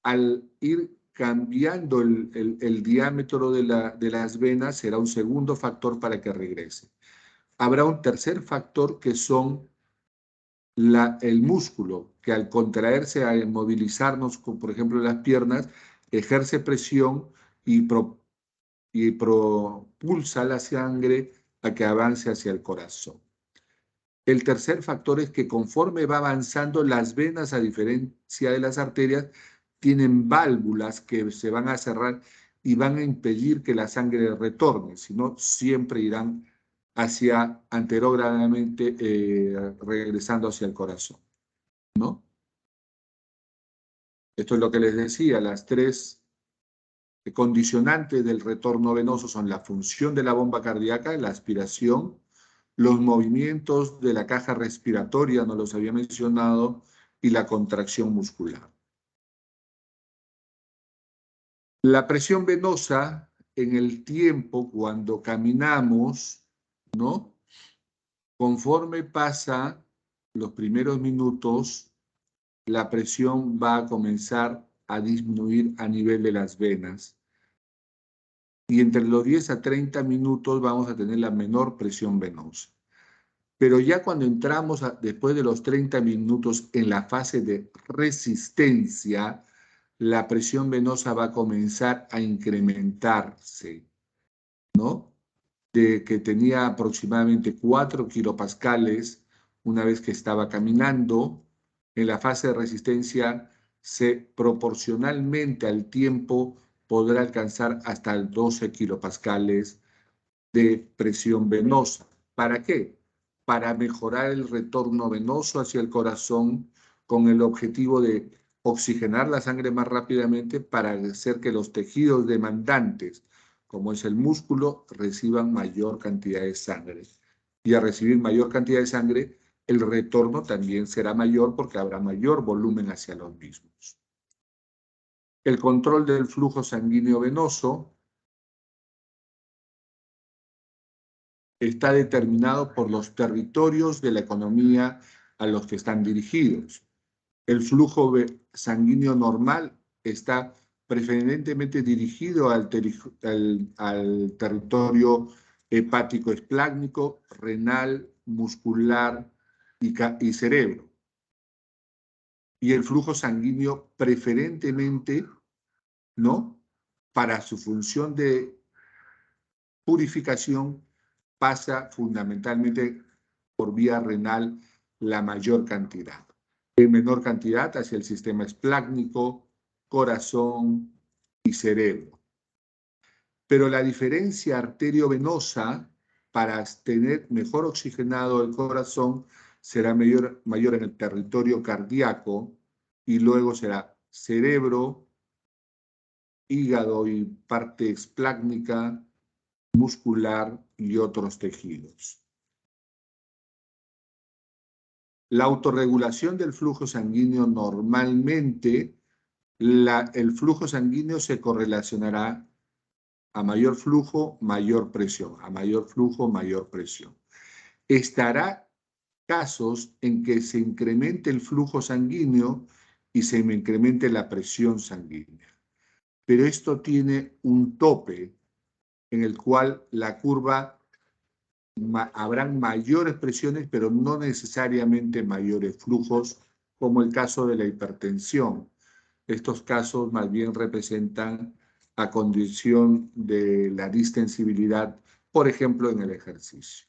al ir cambiando el diámetro de las venas, será un segundo factor para que regrese. Habrá un tercer factor que son el músculo, que al contraerse, al movilizarnos, por ejemplo, las piernas, ejerce presión y propulsa la sangre a que avance hacia el corazón. El tercer factor es que conforme va avanzando, las venas, a diferencia de las arterias, tienen válvulas que se van a cerrar y van a impedir que la sangre retorne, sino siempre irán hacia anterogradamente, regresando hacia el corazón, ¿no? Esto es lo que les decía, las tres condicionantes del retorno venoso son la función de la bomba cardíaca, la aspiración, los movimientos de la caja respiratoria, no los había mencionado, y la contracción muscular. La presión venosa en el tiempo, cuando caminamos, ¿no? Conforme pasa los primeros minutos, la presión va a comenzar a disminuir a nivel de las venas. Y entre los 10 a 30 minutos vamos a tener la menor presión venosa. Pero ya cuando entramos después de los 30 minutos en la fase de resistencia, la presión venosa va a comenzar a incrementarse, ¿no? De que tenía aproximadamente 4 kilopascales una vez que estaba caminando, en la fase de resistencia proporcionalmente al tiempo podrá alcanzar hasta 12 kilopascales de presión venosa. ¿Para qué? Para mejorar el retorno venoso hacia el corazón con el objetivo de oxigenar la sangre más rápidamente para hacer que los tejidos demandantes, como es el músculo, reciban mayor cantidad de sangre. Y al recibir mayor cantidad de sangre, el retorno también será mayor porque habrá mayor volumen hacia los mismos. El control del flujo sanguíneo venoso está determinado por los territorios de la economía a los que están dirigidos. El flujo sanguíneo normal está preferentemente dirigido al territorio hepático esplácnico, renal, muscular y cerebro. Y el flujo sanguíneo preferentemente, ¿no?, para su función de purificación, pasa fundamentalmente por vía renal la mayor cantidad. En menor cantidad hacia el sistema esplácnico, corazón y cerebro. Pero la diferencia arteriovenosa para tener mejor oxigenado el corazón será mayor en el territorio cardíaco y luego será cerebro, hígado y parte esplácnica, muscular y otros tejidos. La autorregulación del flujo sanguíneo normalmente, el flujo sanguíneo se correlacionará a mayor flujo, mayor presión, a mayor flujo, mayor presión. Estará casos en que se incremente el flujo sanguíneo y se incremente la presión sanguínea. Pero esto tiene un tope en el cual la curva habrán mayores presiones, pero no necesariamente mayores flujos, como el caso de la hipertensión. Estos casos más bien representan a condición de la distensibilidad, por ejemplo, en el ejercicio.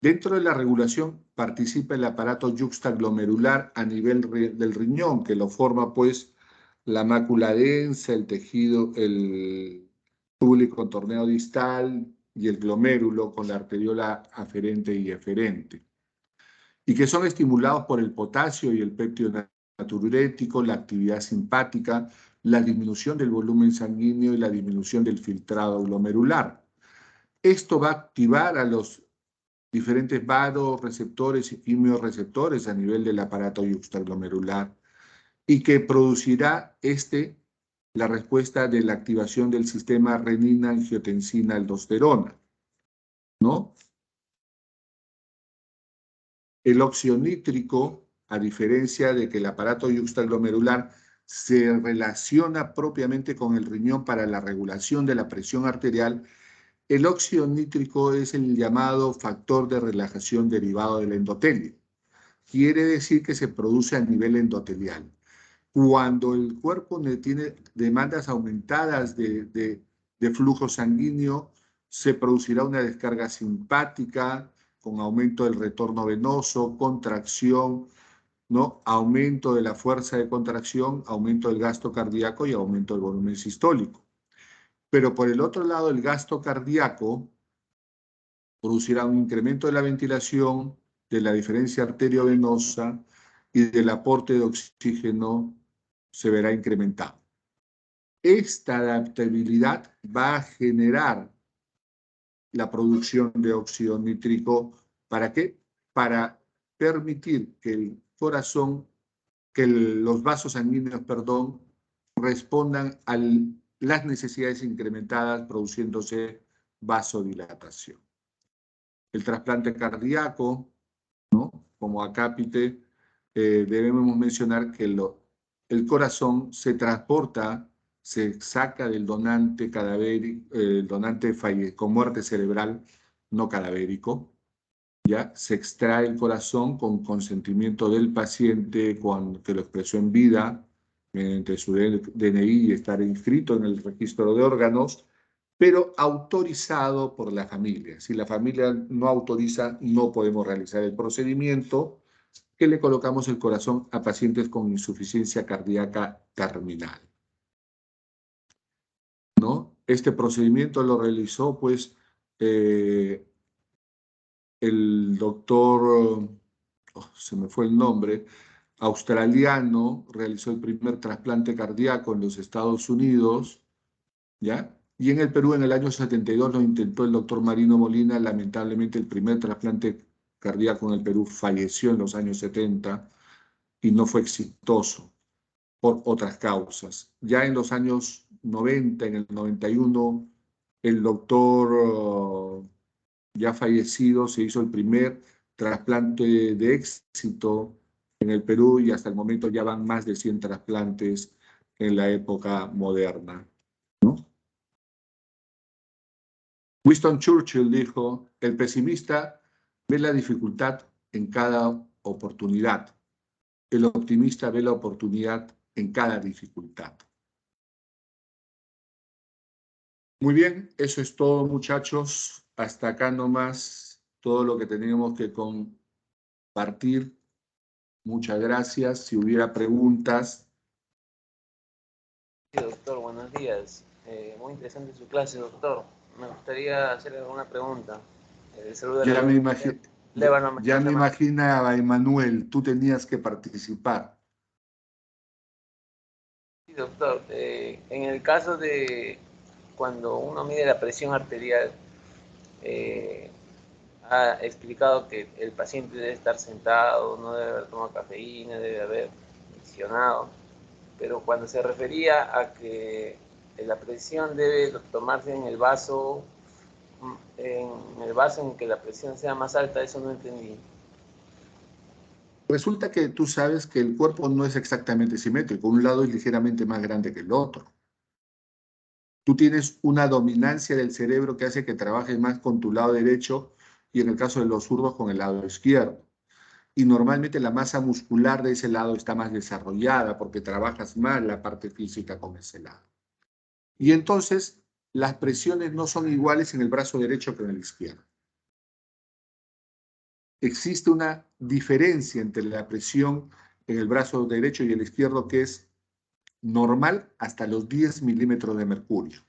Dentro de la regulación participa el aparato yuxtaglomerular a nivel del riñón, que lo forma pues la mácula densa, el tejido, el túbulo y contorneo distal y el glomérulo con la arteriola aferente y eferente, y que son estimulados por el potasio y el péptido natriurético, la actividad simpática, la disminución del volumen sanguíneo y la disminución del filtrado glomerular. Esto va a activar a los diferentes vasoreceptores y quimiorreceptores a nivel del aparato yuxtaglomerular y que producirá la respuesta de la activación del sistema renina-angiotensina-aldosterona, ¿no? El óxido nítrico, a diferencia de que el aparato yuxtaglomerular se relaciona propiamente con el riñón para la regulación de la presión arterial, el óxido nítrico es el llamado factor de relajación derivado del endotelio. Quiere decir que se produce a nivel endotelial. Cuando el cuerpo tiene demandas aumentadas de flujo sanguíneo, se producirá una descarga simpática con aumento del retorno venoso, contracción ¿no? Aumento de la fuerza de contracción, aumento del gasto cardíaco y aumento del volumen sistólico. Pero por el otro lado, el gasto cardíaco producirá un incremento de la ventilación, de la diferencia arteriovenosa y del aporte de oxígeno se verá incrementado. Esta adaptabilidad va a generar la producción de óxido nítrico. ¿Para qué? Para permitir que el corazón, los vasos sanguíneos, perdón, respondan a las necesidades incrementadas produciéndose vasodilatación. El trasplante cardíaco, ¿no? Como acápite, debemos mencionar que el corazón se transporta, se saca del donante cadavérico, el donante con muerte cerebral no cadavérico, ¿ya? Se extrae el corazón con consentimiento del paciente que lo expresó en vida, mediante su DNI y estar inscrito en el registro de órganos, pero autorizado por la familia. Si la familia no autoriza, no podemos realizar el procedimiento que le colocamos el corazón a pacientes con insuficiencia cardíaca terminal, ¿no? Este procedimiento lo realizó, pues, el doctor, se me fue el nombre, australiano, realizó el primer trasplante cardíaco en los Estados Unidos, ¿ya? Y en el Perú en el año 72 lo intentó el doctor Marino Molina. Lamentablemente el primer trasplante cardíaco en el Perú falleció en los años 70 y no fue exitoso por otras causas. Ya en los años 90, en el 91, el doctor ya fallecido se hizo el primer trasplante de éxito en el Perú y hasta el momento ya van más de 100 trasplantes en la época moderna, ¿no? Winston Churchill dijo, el pesimista ve la dificultad en cada oportunidad, el optimista ve la oportunidad en cada dificultad. Muy bien, eso es todo, muchachos. Hasta acá nomás todo lo que teníamos que compartir. Muchas gracias. Si hubiera preguntas. Sí, doctor, buenos días. Muy interesante su clase, doctor. Me gustaría hacerle alguna pregunta. Saluda Ya a me, ya me imaginaba, Emanuel, tú tenías que participar. Sí, doctor. En el caso de cuando uno mide la presión arterial, eh, ha explicado que el paciente debe estar sentado, no debe haber tomado cafeína, debe haber accionado. Pero cuando se refería a que la presión debe tomarse en el vaso en que la presión sea más alta, eso no entendí. Resulta que tú sabes que el cuerpo no es exactamente simétrico. Un lado es ligeramente más grande que el otro. Tú tienes una dominancia del cerebro que hace que trabajes más con tu lado derecho y en el caso de los zurdos con el lado izquierdo. Y normalmente la masa muscular de ese lado está más desarrollada porque trabajas más la parte física con ese lado. Y entonces las presiones no son iguales en el brazo derecho que en el izquierdo. Existe una diferencia entre la presión en el brazo derecho y el izquierdo que es normal hasta los 10 milímetros de mercurio.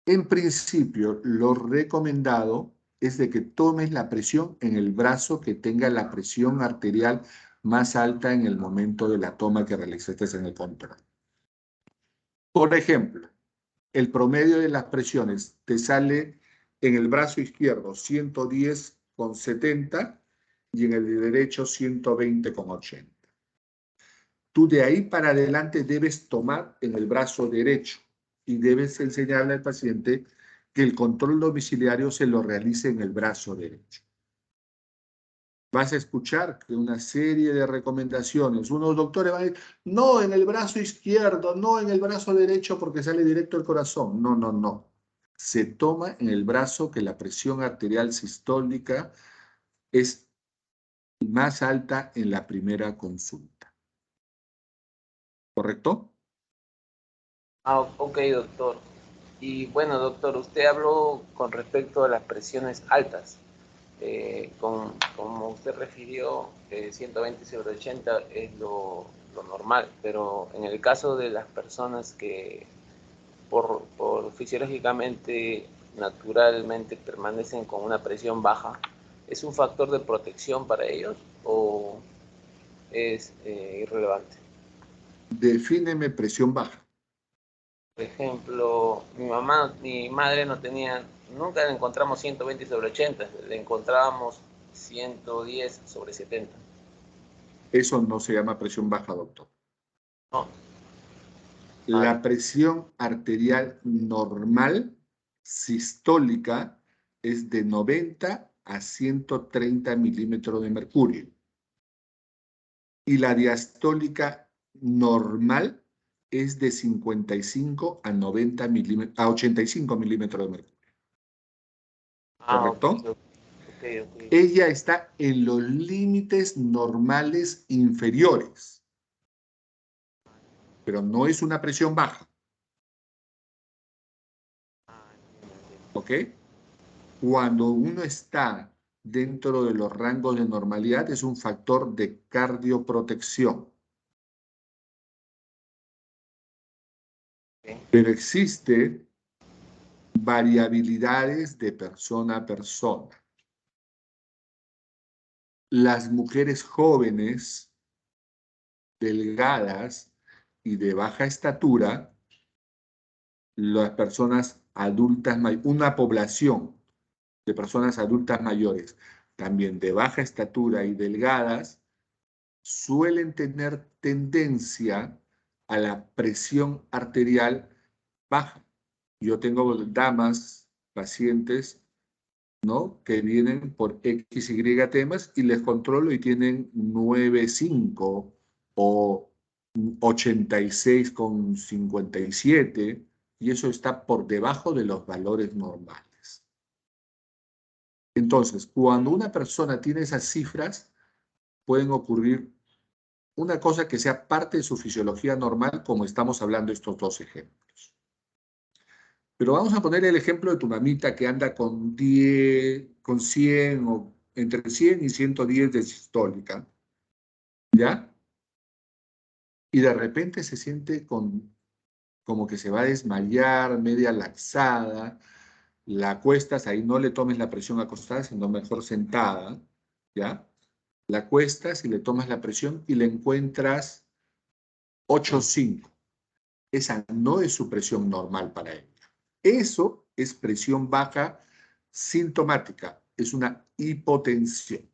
En principio, lo recomendado es de que tomes la presión en el brazo que tenga la presión arterial más alta en el momento de la toma que realizaste en el control. Por ejemplo, el promedio de las presiones te sale en el brazo izquierdo 110,70 y en el derecho 120,80. Tú de ahí para adelante debes tomar en el brazo derecho y debes enseñarle al paciente que el control domiciliario se lo realice en el brazo derecho. Vas a escuchar que una serie de recomendaciones, unos doctores van a decir, no en el brazo izquierdo, no en el brazo derecho porque sale directo el corazón. No, no, no. Se toma en el brazo que la presión arterial sistólica es más alta en la primera consulta. ¿Correcto? Ok, doctor. Y bueno, doctor, usted habló con respecto a las presiones altas. como usted refirió, 120/80 es lo normal, pero en el caso de las personas que por fisiológicamente, naturalmente permanecen con una presión baja, ¿es un factor de protección para ellos o es irrelevante? Defíneme presión baja. Por ejemplo, mi madre no tenía, nunca le encontramos 120/80, le encontrábamos 110/70. Eso no se llama presión baja, doctor. No. La presión arterial normal sistólica es de 90 a 130 milímetros de mercurio. Y la diastólica normal es de 55 a 90 milímetros, a 85 milímetros de mercurio. ¿Correcto? Okay. Ella está en los límites normales inferiores, pero no es una presión baja. ¿Ok? Cuando uno está dentro de los rangos de normalidad, es un factor de cardioprotección. Pero existe variabilidades de persona a persona. Las mujeres jóvenes, delgadas y de baja estatura, las personas adultas, una población de personas adultas mayores, también de baja estatura y delgadas, suelen tener tendencia a la presión arterial baja. Yo tengo damas, pacientes, ¿no?, que vienen por X, Y temas y les controlo y tienen 9,5 o 86,57 y eso está por debajo de los valores normales. Entonces, cuando una persona tiene esas cifras, pueden ocurrir una cosa que sea parte de su fisiología normal, como estamos hablando de estos dos ejemplos. Pero vamos a poner el ejemplo de tu mamita que anda con 100 o entre 100 y 110 de sistólica, ¿ya? Y de repente se siente como que se va a desmayar, media laxada, la acuestas, ahí no le tomes la presión acostada, sino mejor sentada, ¿ya? La acuestas y le tomas la presión y le encuentras 8,5. Esa no es su presión normal para ella. Eso es presión baja sintomática, es una hipotensión.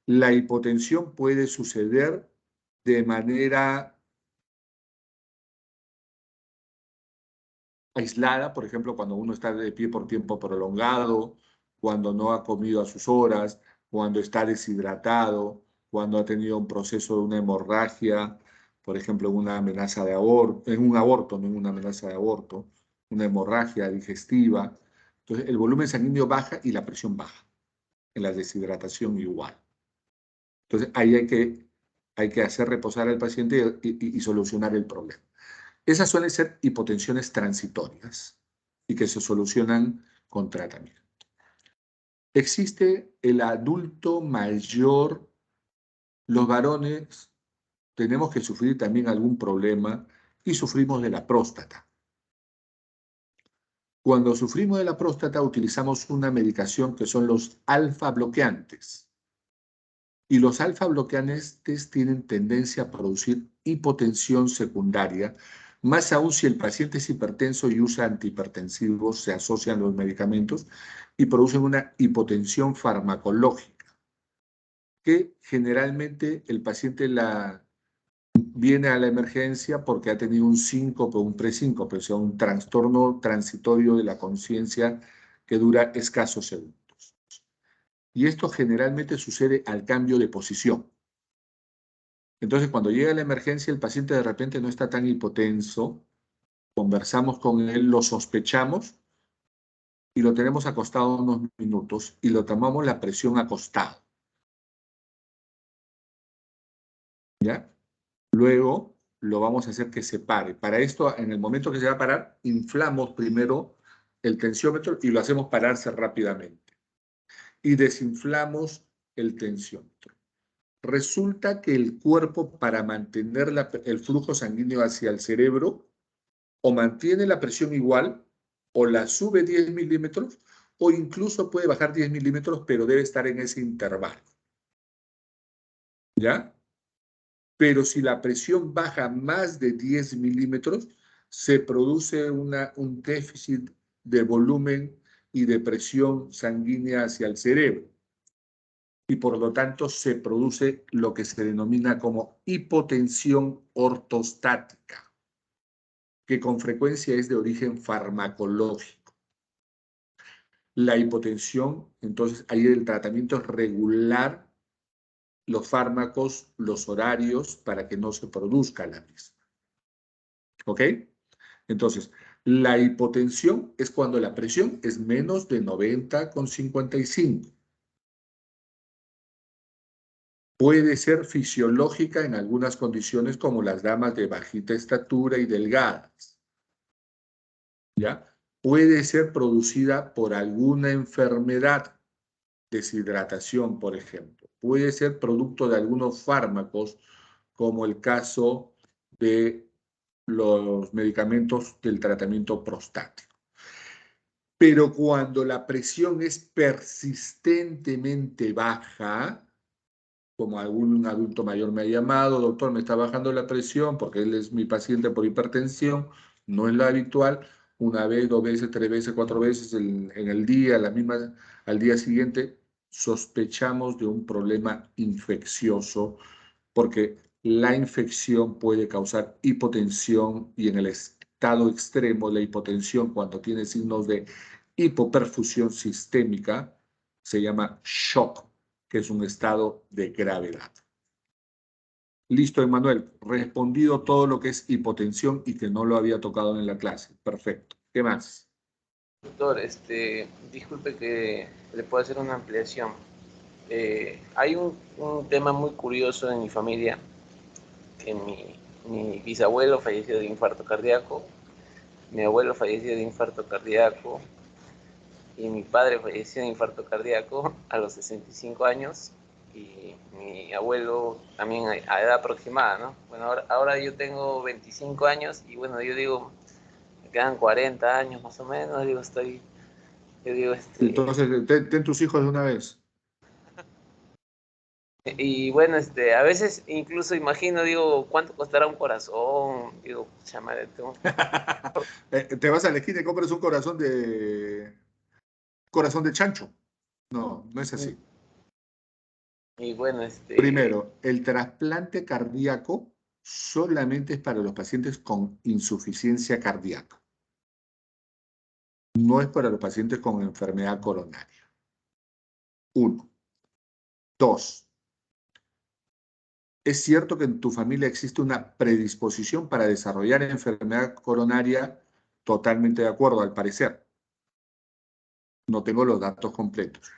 La hipotensión puede suceder de manera aislada, por ejemplo, cuando uno está de pie por tiempo prolongado, cuando no ha comido a sus horas, cuando está deshidratado, cuando ha tenido un proceso de una hemorragia, por ejemplo, una amenaza de aborto, en un aborto, no en una amenaza de aborto, una hemorragia digestiva. Entonces, el volumen sanguíneo baja y la presión baja. En la deshidratación igual. Entonces, ahí hay que hacer reposar al paciente y solucionar el problema. Esas suelen ser hipotensiones transitorias y que se solucionan con tratamiento. Existe el adulto mayor. Los varones tenemos que sufrir también algún problema y sufrimos de la próstata. Cuando sufrimos de la próstata utilizamos una medicación que son los alfa bloqueantes. Y los alfa bloqueantes tienen tendencia a producir hipotensión secundaria, más aún si el paciente es hipertenso y usa antihipertensivos, se asocian los medicamentos y producen una hipotensión farmacológica, que generalmente el paciente viene a la emergencia porque ha tenido un síncope o un presíncope, o sea, un trastorno transitorio de la conciencia que dura escasos segundos. Y esto generalmente sucede al cambio de posición. Entonces, cuando llega la emergencia, el paciente de repente no está tan hipotenso, conversamos con él, lo sospechamos y lo tenemos acostado unos minutos y lo tomamos la presión acostado. ¿Ya? Luego lo vamos a hacer que se pare. Para esto, en el momento que se va a parar, inflamos primero el tensiómetro y lo hacemos pararse rápidamente. y desinflamos el tensiómetro. Resulta que el cuerpo, para mantener el flujo sanguíneo hacia el cerebro, o mantiene la presión igual, o la sube 10 milímetros, o incluso puede bajar 10 milímetros, pero debe estar en ese intervalo. ¿Ya? Pero si la presión baja más de 10 milímetros, se produce un déficit de volumen y de presión sanguínea hacia el cerebro. Y por lo tanto se produce lo que se denomina como hipotensión ortostática, que con frecuencia es de origen farmacológico. La hipotensión, entonces ahí el tratamiento es regular los fármacos, los horarios, para que no se produzca la misma. ¿Ok? Entonces, la hipotensión es cuando la presión es menos de 90,55. Puede ser fisiológica en algunas condiciones como las damas de bajita estatura y delgadas. ¿Ya? Puede ser producida por alguna enfermedad, deshidratación, por ejemplo. Puede ser producto de algunos fármacos, como el caso de los medicamentos del tratamiento prostático. Pero cuando la presión es persistentemente baja, como algún adulto mayor me ha llamado, doctor, me está bajando la presión porque él es mi paciente por hipertensión, no es lo habitual, una vez, 2 veces, 3 veces, 4 veces en el día, al día siguiente, sospechamos de un problema infeccioso, porque la infección puede causar hipotensión, y en el estado extremo, la hipotensión, cuando tiene signos de hipoperfusión sistémica, se llama shock, que es un estado de gravedad. Listo, Emanuel. Respondido todo lo que es hipotensión y que no lo había tocado en la clase. Perfecto. ¿Qué más? Doctor, disculpe que le pueda hacer una ampliación. Hay un tema muy curioso en mi familia, que mi bisabuelo falleció de infarto cardíaco, mi abuelo falleció de infarto cardíaco y mi padre falleció de infarto cardíaco a los 65 años y mi abuelo también a edad aproximada, ¿no? Bueno, ahora yo tengo 25 años y bueno, yo digo, me quedan 40 años más o menos, yo digo, Entonces, ten tus hijos de una vez. y bueno, a veces incluso imagino, digo, ¿cuánto costará un corazón? Digo, chamadre, tengo... Te vas a la esquina y compras un corazón de chancho. No, no es así. Y bueno, Primero, el trasplante cardíaco solamente es para los pacientes con insuficiencia cardíaca. No es para los pacientes con enfermedad coronaria. 1. 2. Es cierto que en tu familia existe una predisposición para desarrollar enfermedad coronaria, totalmente de acuerdo, al parecer. No tengo los datos completos,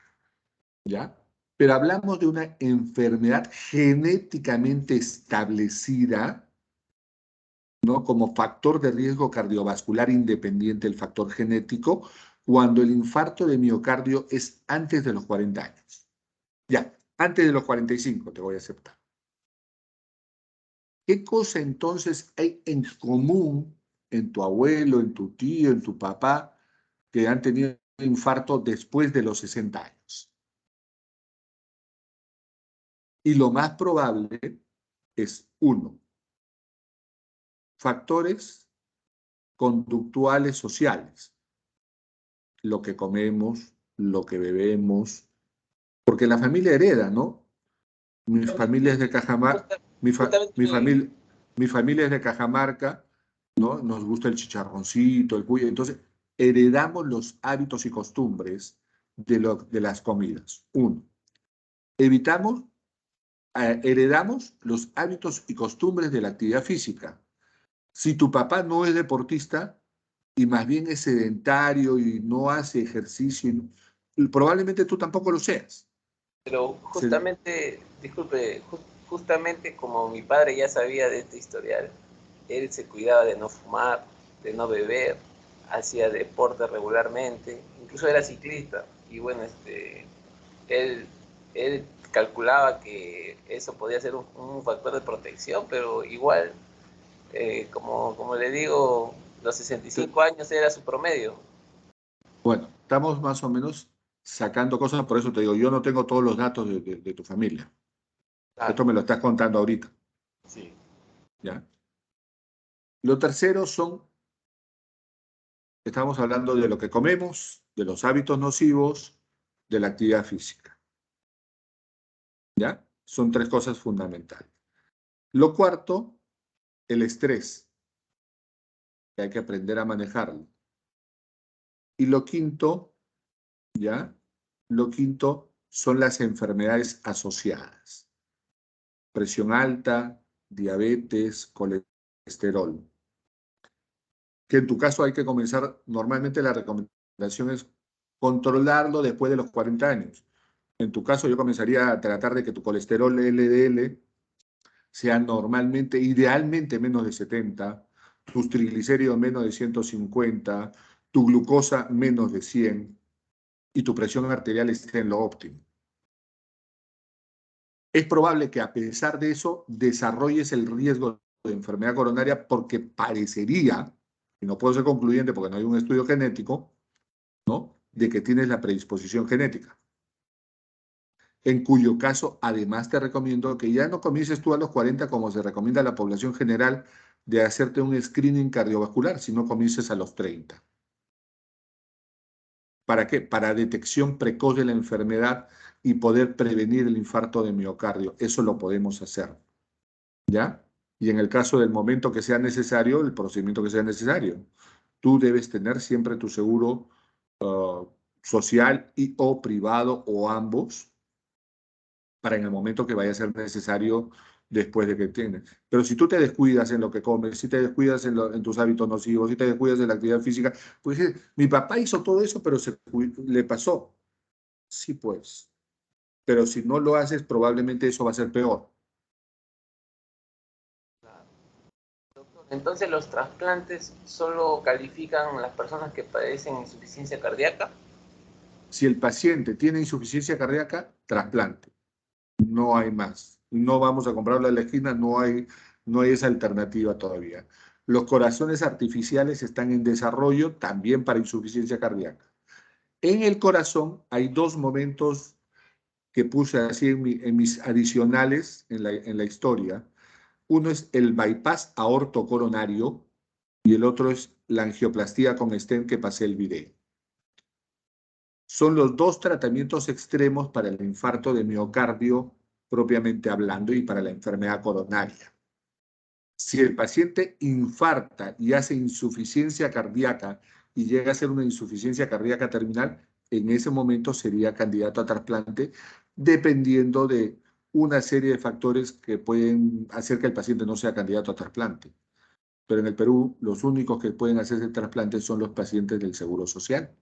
¿ya? Pero hablamos de una enfermedad genéticamente establecida, ¿no?, como factor de riesgo cardiovascular independiente del factor genético, cuando el infarto de miocardio es antes de los 40 años. Ya, antes de los 45 te voy a aceptar. ¿Qué cosa entonces hay en común en tu abuelo, en tu tío, en tu papá, que han tenido infarto después de los 60 años? Y lo más probable es, 1, factores conductuales sociales, lo que comemos, lo que bebemos, porque la familia hereda, ¿no? Mi familia es de Cajamarca, Justamente, mi familia es de Cajamarca, ¿no? Nos gusta el chicharroncito, el cuyo, entonces heredamos los hábitos y costumbres de las comidas. 1. Heredamos los hábitos y costumbres de la actividad física. Si tu papá no es deportista y más bien es sedentario y no hace ejercicio, probablemente tú tampoco lo seas. pero justamente, disculpe, justamente como mi padre ya sabía de este historial, él se cuidaba de no fumar, de no beber, hacía deporte regularmente, incluso era ciclista. Y bueno, él, él calculaba que eso podía ser un factor de protección, pero igual, como le digo, los 65 años era su promedio. Bueno, estamos más o menos sacando cosas, por eso te digo, yo no tengo todos los datos de tu familia. Claro, Esto me lo estás contando ahorita, sí. ¿ya? Lo tercero estamos hablando de lo que comemos, de los hábitos nocivos, de la actividad física, ¿ya? Son tres cosas fundamentales. Lo cuarto, el estrés, que hay que aprender a manejarlo. Y lo quinto, ¿ya? Lo quinto son las enfermedades asociadas. Presión alta, diabetes, colesterol. Que en tu caso hay que comenzar, normalmente la recomendación es controlarlo después de los 40 años. En tu caso yo comenzaría a tratar de que tu colesterol LDL sea normalmente, idealmente menos de 70, tus triglicéridos menos de 150, tu glucosa menos de 100 y tu presión arterial esté en lo óptimo. Es probable que a pesar de eso desarrolles el riesgo de enfermedad coronaria porque parecería, y no puedo ser concluyente porque no hay un estudio genético, ¿no?, de que tienes la predisposición genética. En cuyo caso, además te recomiendo que ya no comiences tú a los 40 como se recomienda a la población general de hacerte un screening cardiovascular, sino comiences a los 30. ¿Para qué? Para detección precoz de la enfermedad y poder prevenir el infarto de miocardio. Eso lo podemos hacer, ¿ya? Y en el caso del momento que sea necesario, el procedimiento que sea necesario. Tú debes tener siempre tu seguro social y o privado o ambos para en el momento que vaya a ser necesario después de que tienes. Pero si tú te descuidas en lo que comes, si te descuidas en tus hábitos nocivos, si te descuidas en la actividad física, pues mi papá hizo todo eso, pero le pasó. Sí, pues. Pero si no lo haces, probablemente eso va a ser peor. Entonces, ¿los trasplantes solo califican las personas que padecen insuficiencia cardíaca? Si el paciente tiene insuficiencia cardíaca, trasplante. No hay más. No vamos a comprarlo en la esquina, no hay esa alternativa todavía. Los corazones artificiales están en desarrollo también para insuficiencia cardíaca. En el corazón hay dos momentos que puse así en mis adicionales en la historia. Uno es el bypass aortocoronario y el otro es la angioplastía con stent que pasé el video. Son los dos tratamientos extremos para el infarto de miocardio propiamente hablando y para la enfermedad coronaria. Si el paciente infarta y hace insuficiencia cardíaca y llega a ser una insuficiencia cardíaca terminal, en ese momento sería candidato a trasplante, dependiendo de una serie de factores que pueden hacer que el paciente no sea candidato a trasplante. Pero en el Perú, los únicos que pueden hacerse trasplante son los pacientes del Seguro Social.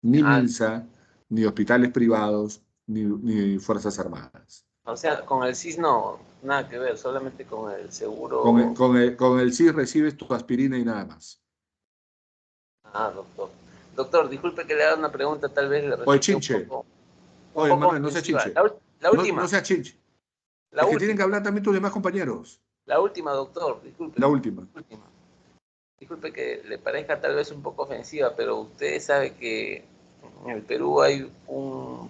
Ni Ah, MINSA, ni hospitales privados, ni Fuerzas Armadas. o sea, con el CIS no, nada que ver, solamente con el Con el, seguro. con el, con el CIS recibes tu aspirina y nada más. Ah, doctor. Doctor, disculpe que le haga una pregunta, tal vez le Oye, resulte chinche. un Oye, poco Manuel, no seas ofensiva. chinche. La No última, seas chinche. la Es que tienen que última, hablar también tus demás compañeros. la última, doctor, disculpe. La última. Última. Disculpe que le parezca tal vez un poco ofensiva, pero usted sabe que en el Perú hay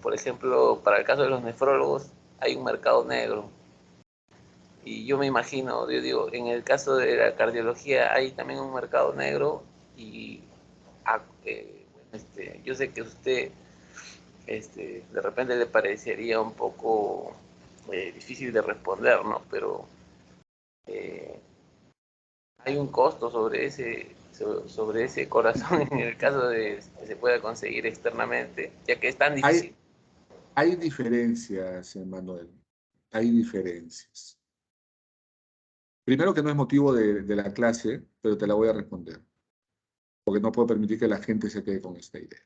por ejemplo, para el caso de los nefrólogos, hay un mercado negro. Y yo me imagino, yo digo, en el caso de la cardiología hay también un mercado negro y yo sé que usted de repente le parecería un poco difícil de responder, ¿no? Pero eh, hay un costo sobre ese corazón en el caso de que se pueda conseguir externamente, ya que es tan Hay, difícil. hay diferencias, Manuel. Hay diferencias. Primero que no es motivo de la clase, pero te la voy a responder. Porque no puedo permitir que la gente se quede con esta idea.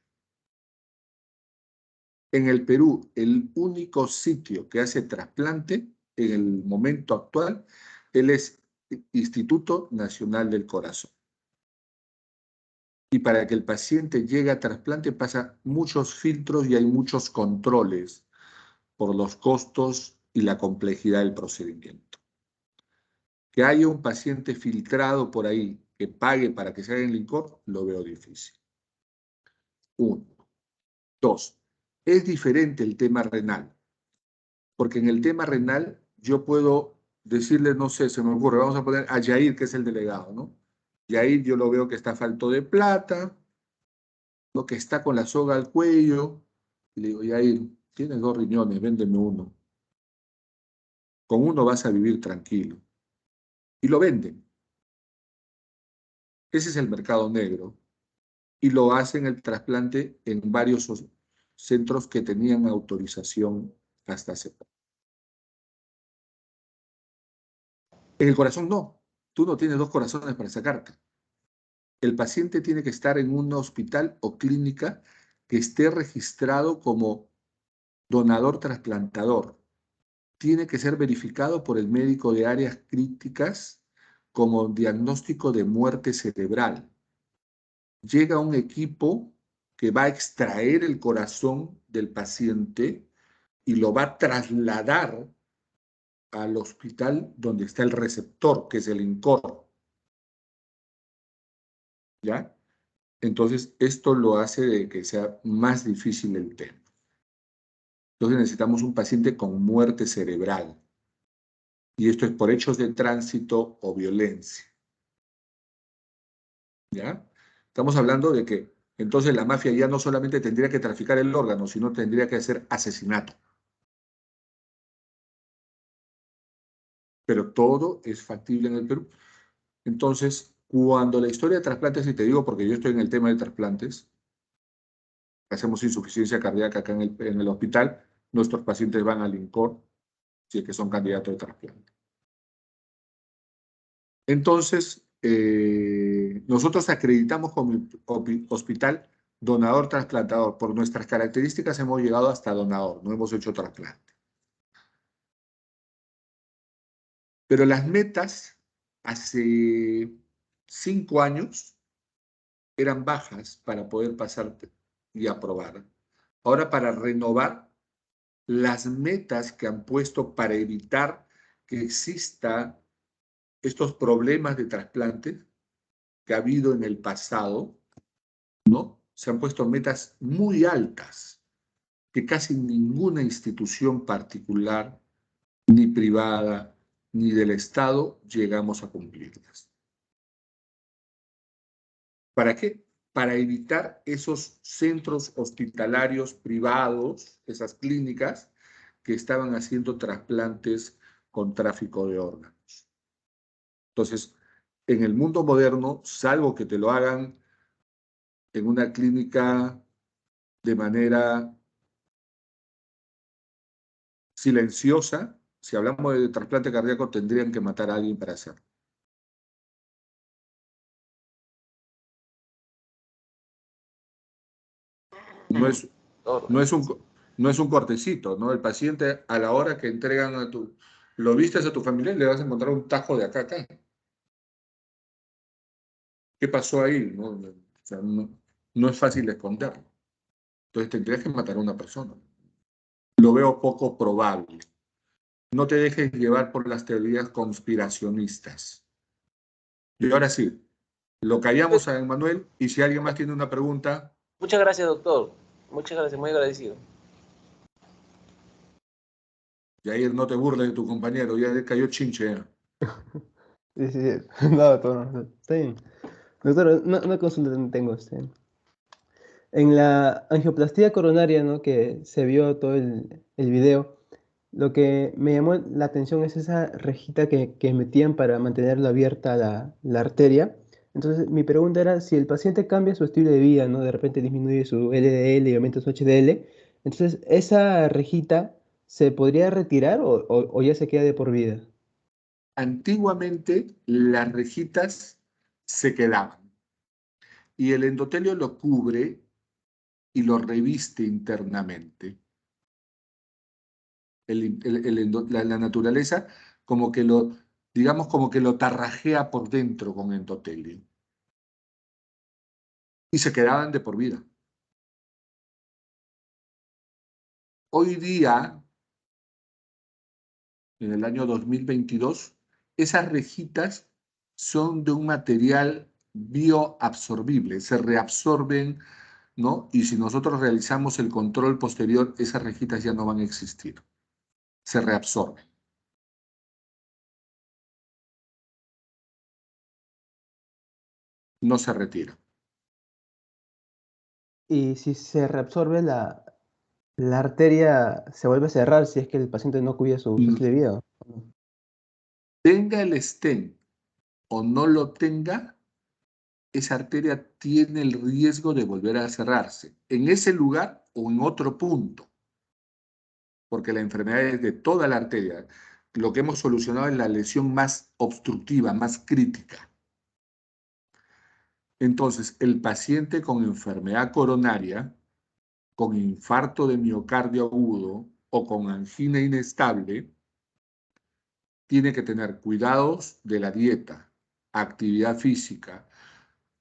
En el Perú, el único sitio que hace trasplante en el momento actual, él es Instituto Nacional del Corazón. Y para que el paciente llegue a trasplante pasa muchos filtros y hay muchos controles por los costos y la complejidad del procedimiento. Que haya un paciente filtrado por ahí que pague para que se haga el licor, lo veo difícil. Uno. Dos, es diferente el tema renal, porque en el tema renal yo puedo decirle, no sé, se me ocurre, vamos a poner a Yair, que es el delegado, ¿no? Yair yo lo veo que está falto de plata, ¿no? Que está con la soga al cuello, y le digo, Yair, tienes 2 riñones, véndeme uno. Con uno vas a vivir tranquilo. Y lo venden. Ese es el mercado negro. Y lo hacen el trasplante en varios centros que tenían autorización hasta hace poco. En el corazón no. Tú no tienes 2 corazones para sacarte. El paciente tiene que estar en un hospital o clínica que esté registrado como donador trasplantador. Tiene que ser verificado por el médico de áreas críticas como diagnóstico de muerte cerebral. Llega un equipo que va a extraer el corazón del paciente y lo va a trasladar al hospital donde está el receptor, que es el INCOR. ¿Ya? Entonces, esto lo hace de que sea más difícil el tema. Entonces, necesitamos un paciente con muerte cerebral. Y esto es por hechos de tránsito o violencia. ¿Ya? Estamos hablando de que entonces la mafia ya no solamente tendría que traficar el órgano, sino tendría que hacer asesinato. Pero todo es factible en el Perú. Entonces, cuando la historia de trasplantes, y te digo porque yo estoy en el tema de trasplantes, hacemos insuficiencia cardíaca acá en el hospital, nuestros pacientes van al INCOR, si es que son candidatos de trasplante. Entonces, nosotros acreditamos como hospital donador trasplantador. Por nuestras características hemos llegado hasta donador, no hemos hecho trasplante. Pero las metas hace 5 años eran bajas para poder pasar y aprobar. Ahora, para renovar las metas que han puesto para evitar que exista estos problemas de trasplante que ha habido en el pasado, ¿no? Se han puesto metas muy altas que casi ninguna institución particular, ni privada, ni del Estado llegamos a cumplirlas. ¿Para qué? Para evitar esos centros hospitalarios privados, esas clínicas que estaban haciendo trasplantes con tráfico de órganos. Entonces, en el mundo moderno, salvo que te lo hagan en una clínica de manera silenciosa, si hablamos de trasplante cardíaco, tendrían que matar a alguien para hacerlo. No es, no es un cortecito, ¿no? El paciente, a la hora que entregan a tu... Lo vistes a tu familia y le vas a encontrar un tajo de acá a acá. ¿Qué pasó ahí? ¿No? O sea, no es fácil esconderlo. Entonces tendrías que matar a una persona. Lo veo poco probable. No te dejes llevar por las teorías conspiracionistas. Y ahora sí, lo callamos a Emmanuel y si alguien más tiene una pregunta... Muchas gracias, doctor. Muchas gracias, muy agradecido. Yair, no te burles de tu compañero, ya cayó chinche. Sí, sí, sí. No, doctor, no, está bien. Doctor, una consulta tengo. En la angioplastía coronaria, ¿no? Que se vio todo el video, lo que me llamó la atención es esa rejita que metían para mantenerla abierta la arteria. Entonces, mi pregunta era si el paciente cambia su estilo de vida, ¿no? De repente disminuye su LDL y aumenta su HDL. Entonces, ¿esa rejita se podría retirar o ya se queda de por vida? Antiguamente las rejitas se quedaban y el endotelio lo cubre y lo reviste internamente. La naturaleza como que lo, digamos como que lo tarrajea por dentro con endotelio. y se quedaban de por vida. Hoy día, en el año 2022, esas rejitas son de un material bioabsorbible, se reabsorben, ¿no? Y si nosotros realizamos el control posterior, esas rejitas ya no van a existir, se reabsorben. No se retira. Y si se reabsorbe, la arteria se vuelve a cerrar si es que el paciente no cuida su estilo de vida. Tenga el stent o no lo tenga, esa arteria tiene el riesgo de volver a cerrarse en ese lugar o en otro punto, porque la enfermedad es de toda la arteria. Lo que hemos solucionado es la lesión más obstructiva, más crítica. Entonces, el paciente con enfermedad coronaria, con infarto de miocardio agudo o con angina inestable, tiene que tener cuidados de la dieta, actividad física,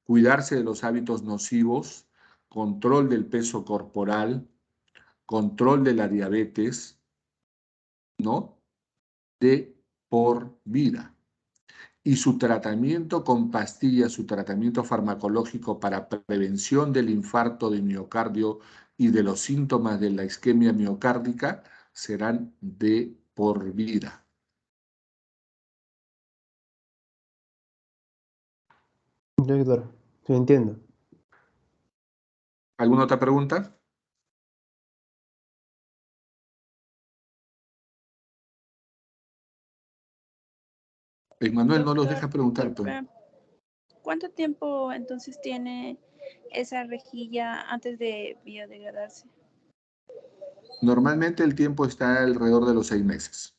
cuidarse de los hábitos nocivos, control del peso corporal, control de la diabetes, ¿no? De por vida. Y su tratamiento con pastillas, su tratamiento farmacológico para prevención del infarto de miocardio y de los síntomas de la isquemia miocárdica serán de por vida. Ya, doctor, sí, entiendo. ¿Alguna otra pregunta? Manuel no los deja preguntar. ¿Cuánto tiempo entonces tiene esa rejilla antes de biodegradarse? Normalmente el tiempo está alrededor de los 6 meses.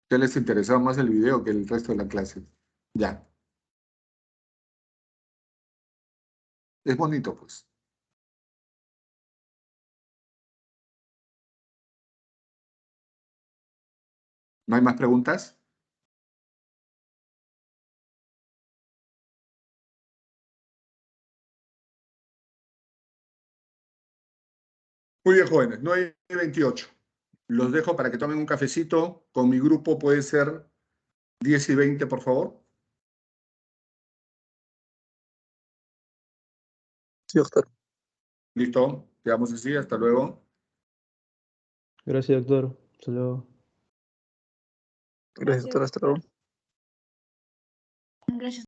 ¿Ya les interesaba más el video que el resto de la clase? Ya. Es bonito, pues. ¿No hay más preguntas? Muy bien, jóvenes. 9:28. Los dejo para que tomen un cafecito. Con mi grupo puede ser 10:20, por favor. Sí, doctor. Listo. Quedamos así. Hasta luego. Gracias, doctor. Hasta luego. Gracias, doctor. Hasta luego. Gracias.